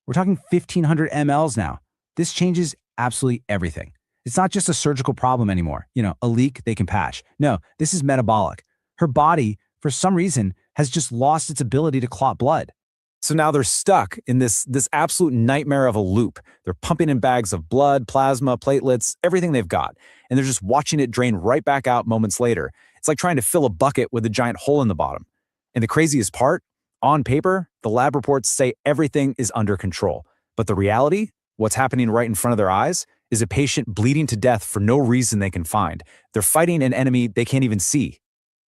E: We're talking 1,500 mLs now. This changes absolutely everything. It's not just a surgical problem anymore. You know, a leak they can patch. No, this is metabolic. Her body, for some reason, has just lost its ability to clot blood.
F: So now they're stuck in this absolute nightmare of a loop. They're pumping in bags of blood, plasma, platelets, everything they've got. And they're just watching it drain right back out moments later. It's like trying to fill a bucket with a giant hole in the bottom. And the craziest part, on paper, the lab reports say everything is under control. But the reality, what's happening right in front of their eyes, is a patient bleeding to death for no reason they can find. They're fighting an enemy they can't even see.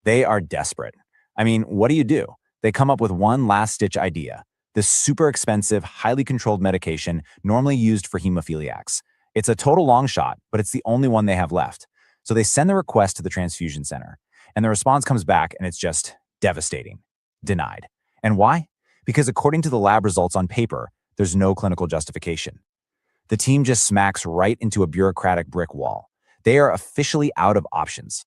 F: They are desperate. I mean, what do? They come up with one last-ditch idea. This super expensive, highly controlled medication normally used for hemophiliacs. It's a total long shot, but it's the only one they have left. So they send the request to the transfusion center, and the response comes back, and it's just devastating. Denied. And why? Because according to the lab results on paper, there's no clinical justification. The team just smacks right into a bureaucratic brick wall. They are officially out of options.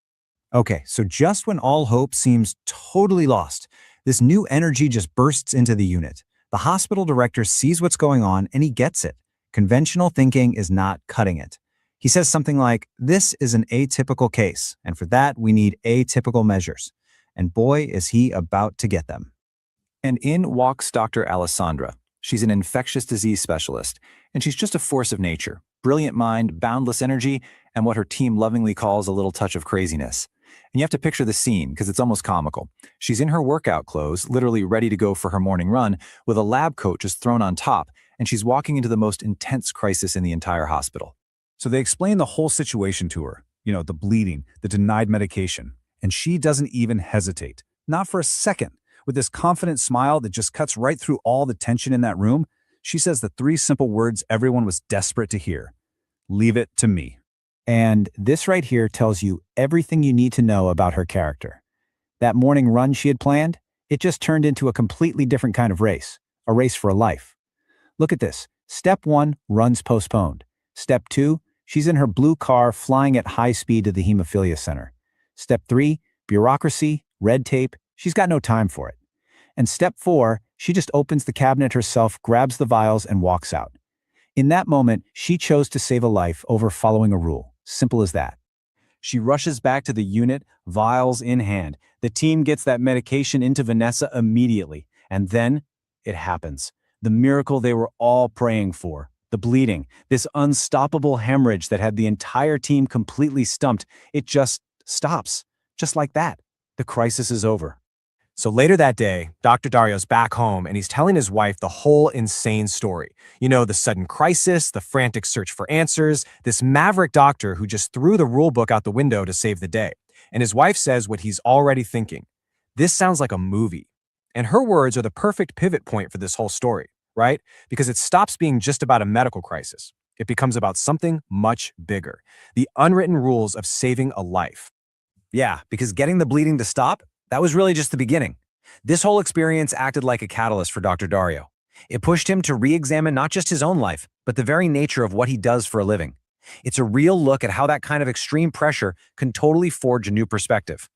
E: Okay, so just when all hope seems totally lost, this new energy just bursts into the unit. The hospital director sees what's going on and he gets it. Conventional thinking is not cutting it. He says something like, "This is an atypical case, and for that we need atypical measures." And boy, is he about to get them.
F: And in walks Dr. Alessandra. She's an infectious disease specialist, and she's just a force of nature. Brilliant mind, boundless energy, and what her team lovingly calls a little touch of craziness. And you have to picture the scene because it's almost comical. She's in her workout clothes, literally ready to go for her morning run, with a lab coat just thrown on top, and she's walking into the most intense crisis in the entire hospital.
E: So they explain the whole situation to her, you know, the bleeding, the denied medication, and she doesn't even hesitate. Not for a second. With this confident smile that just cuts right through all the tension in that room, she says the 3 simple words everyone was desperate to hear. "Leave it to me." And this right here tells you everything you need to know about her character. That morning run she had planned, it just turned into a completely different kind of race, a race for a life. Look at this. Step 1, runs postponed. Step 2, she's in her blue car flying at high speed to the hemophilia center. Step 3, Bureaucracy, red tape, she's got no time for it. And step 4, she just opens the cabinet herself, grabs the vials, and walks out. In that moment, she chose to save a life over following a rule. Simple as that. She rushes back to the unit, vials in hand. The team gets that medication into Vanessa immediately. And then it happens. The miracle they were all praying for. The bleeding, this unstoppable hemorrhage that had the entire team completely stumped, it just stops. Just like that. The crisis is over.
C: So later that day, Dr. Dario's back home and he's telling his wife the whole insane story. You know, the sudden crisis, the frantic search for answers, this maverick doctor who just threw the rule book out the window to save the day. And his wife says what he's already thinking. This sounds like a movie. And her words are the perfect pivot point for this whole story, right? Because it stops being just about a medical crisis. It becomes about something much bigger. The unwritten rules of saving a life.
E: Yeah, because getting the bleeding to stop, that was really just the beginning. This whole experience acted like a catalyst for Dr. Dario. It pushed him to re-examine not just his own life, but the very nature of what he does for a living. It's a real look at how that kind of extreme pressure can totally forge a new perspective.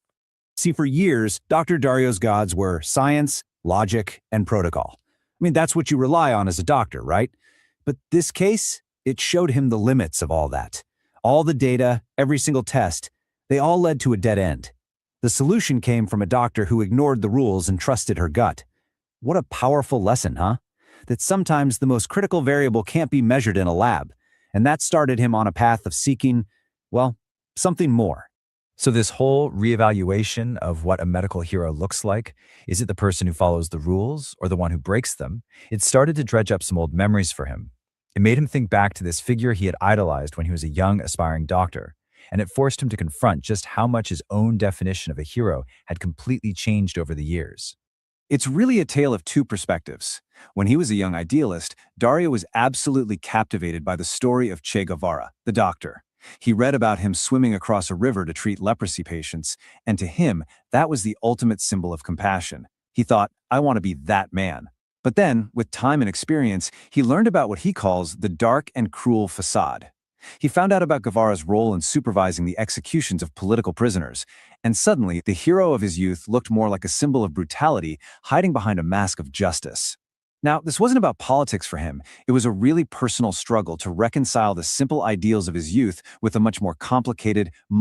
E: See, for years, Dr. Dario's gods were science, logic, and protocol. I mean, that's what you rely on as a doctor, right? But this case, it showed him the limits of all that. All the data, every single test, they all led to a dead end. The solution came from a doctor who ignored the rules and trusted her gut. What a powerful lesson, huh? That sometimes the most critical variable can't be measured in a lab. And that started him on a path of seeking, well, something more.
C: So this whole reevaluation of what a medical hero looks like, is it the person who follows the rules or the one who breaks them? It started to dredge up some old memories for him. It made him think back to this figure he had idolized when he was a young, aspiring doctor. And it forced him to confront just how much his own definition of a hero had completely changed over the years.
E: It's really a tale of two perspectives. When he was a young idealist, Dario was absolutely captivated by the story of Che Guevara, the doctor. He read about him swimming across a river to treat leprosy patients, and to him, that was the ultimate symbol of compassion. He thought, I want to be that man. But then, with time and experience, he learned about what he calls the dark and cruel facade. He found out about Guevara's role in supervising the executions of political prisoners, and suddenly the hero of his youth looked more like a symbol of brutality hiding behind a mask of justice. Now, this wasn't about politics for him. It was a really personal struggle to reconcile the simple ideals of his youth with a much more complicated, much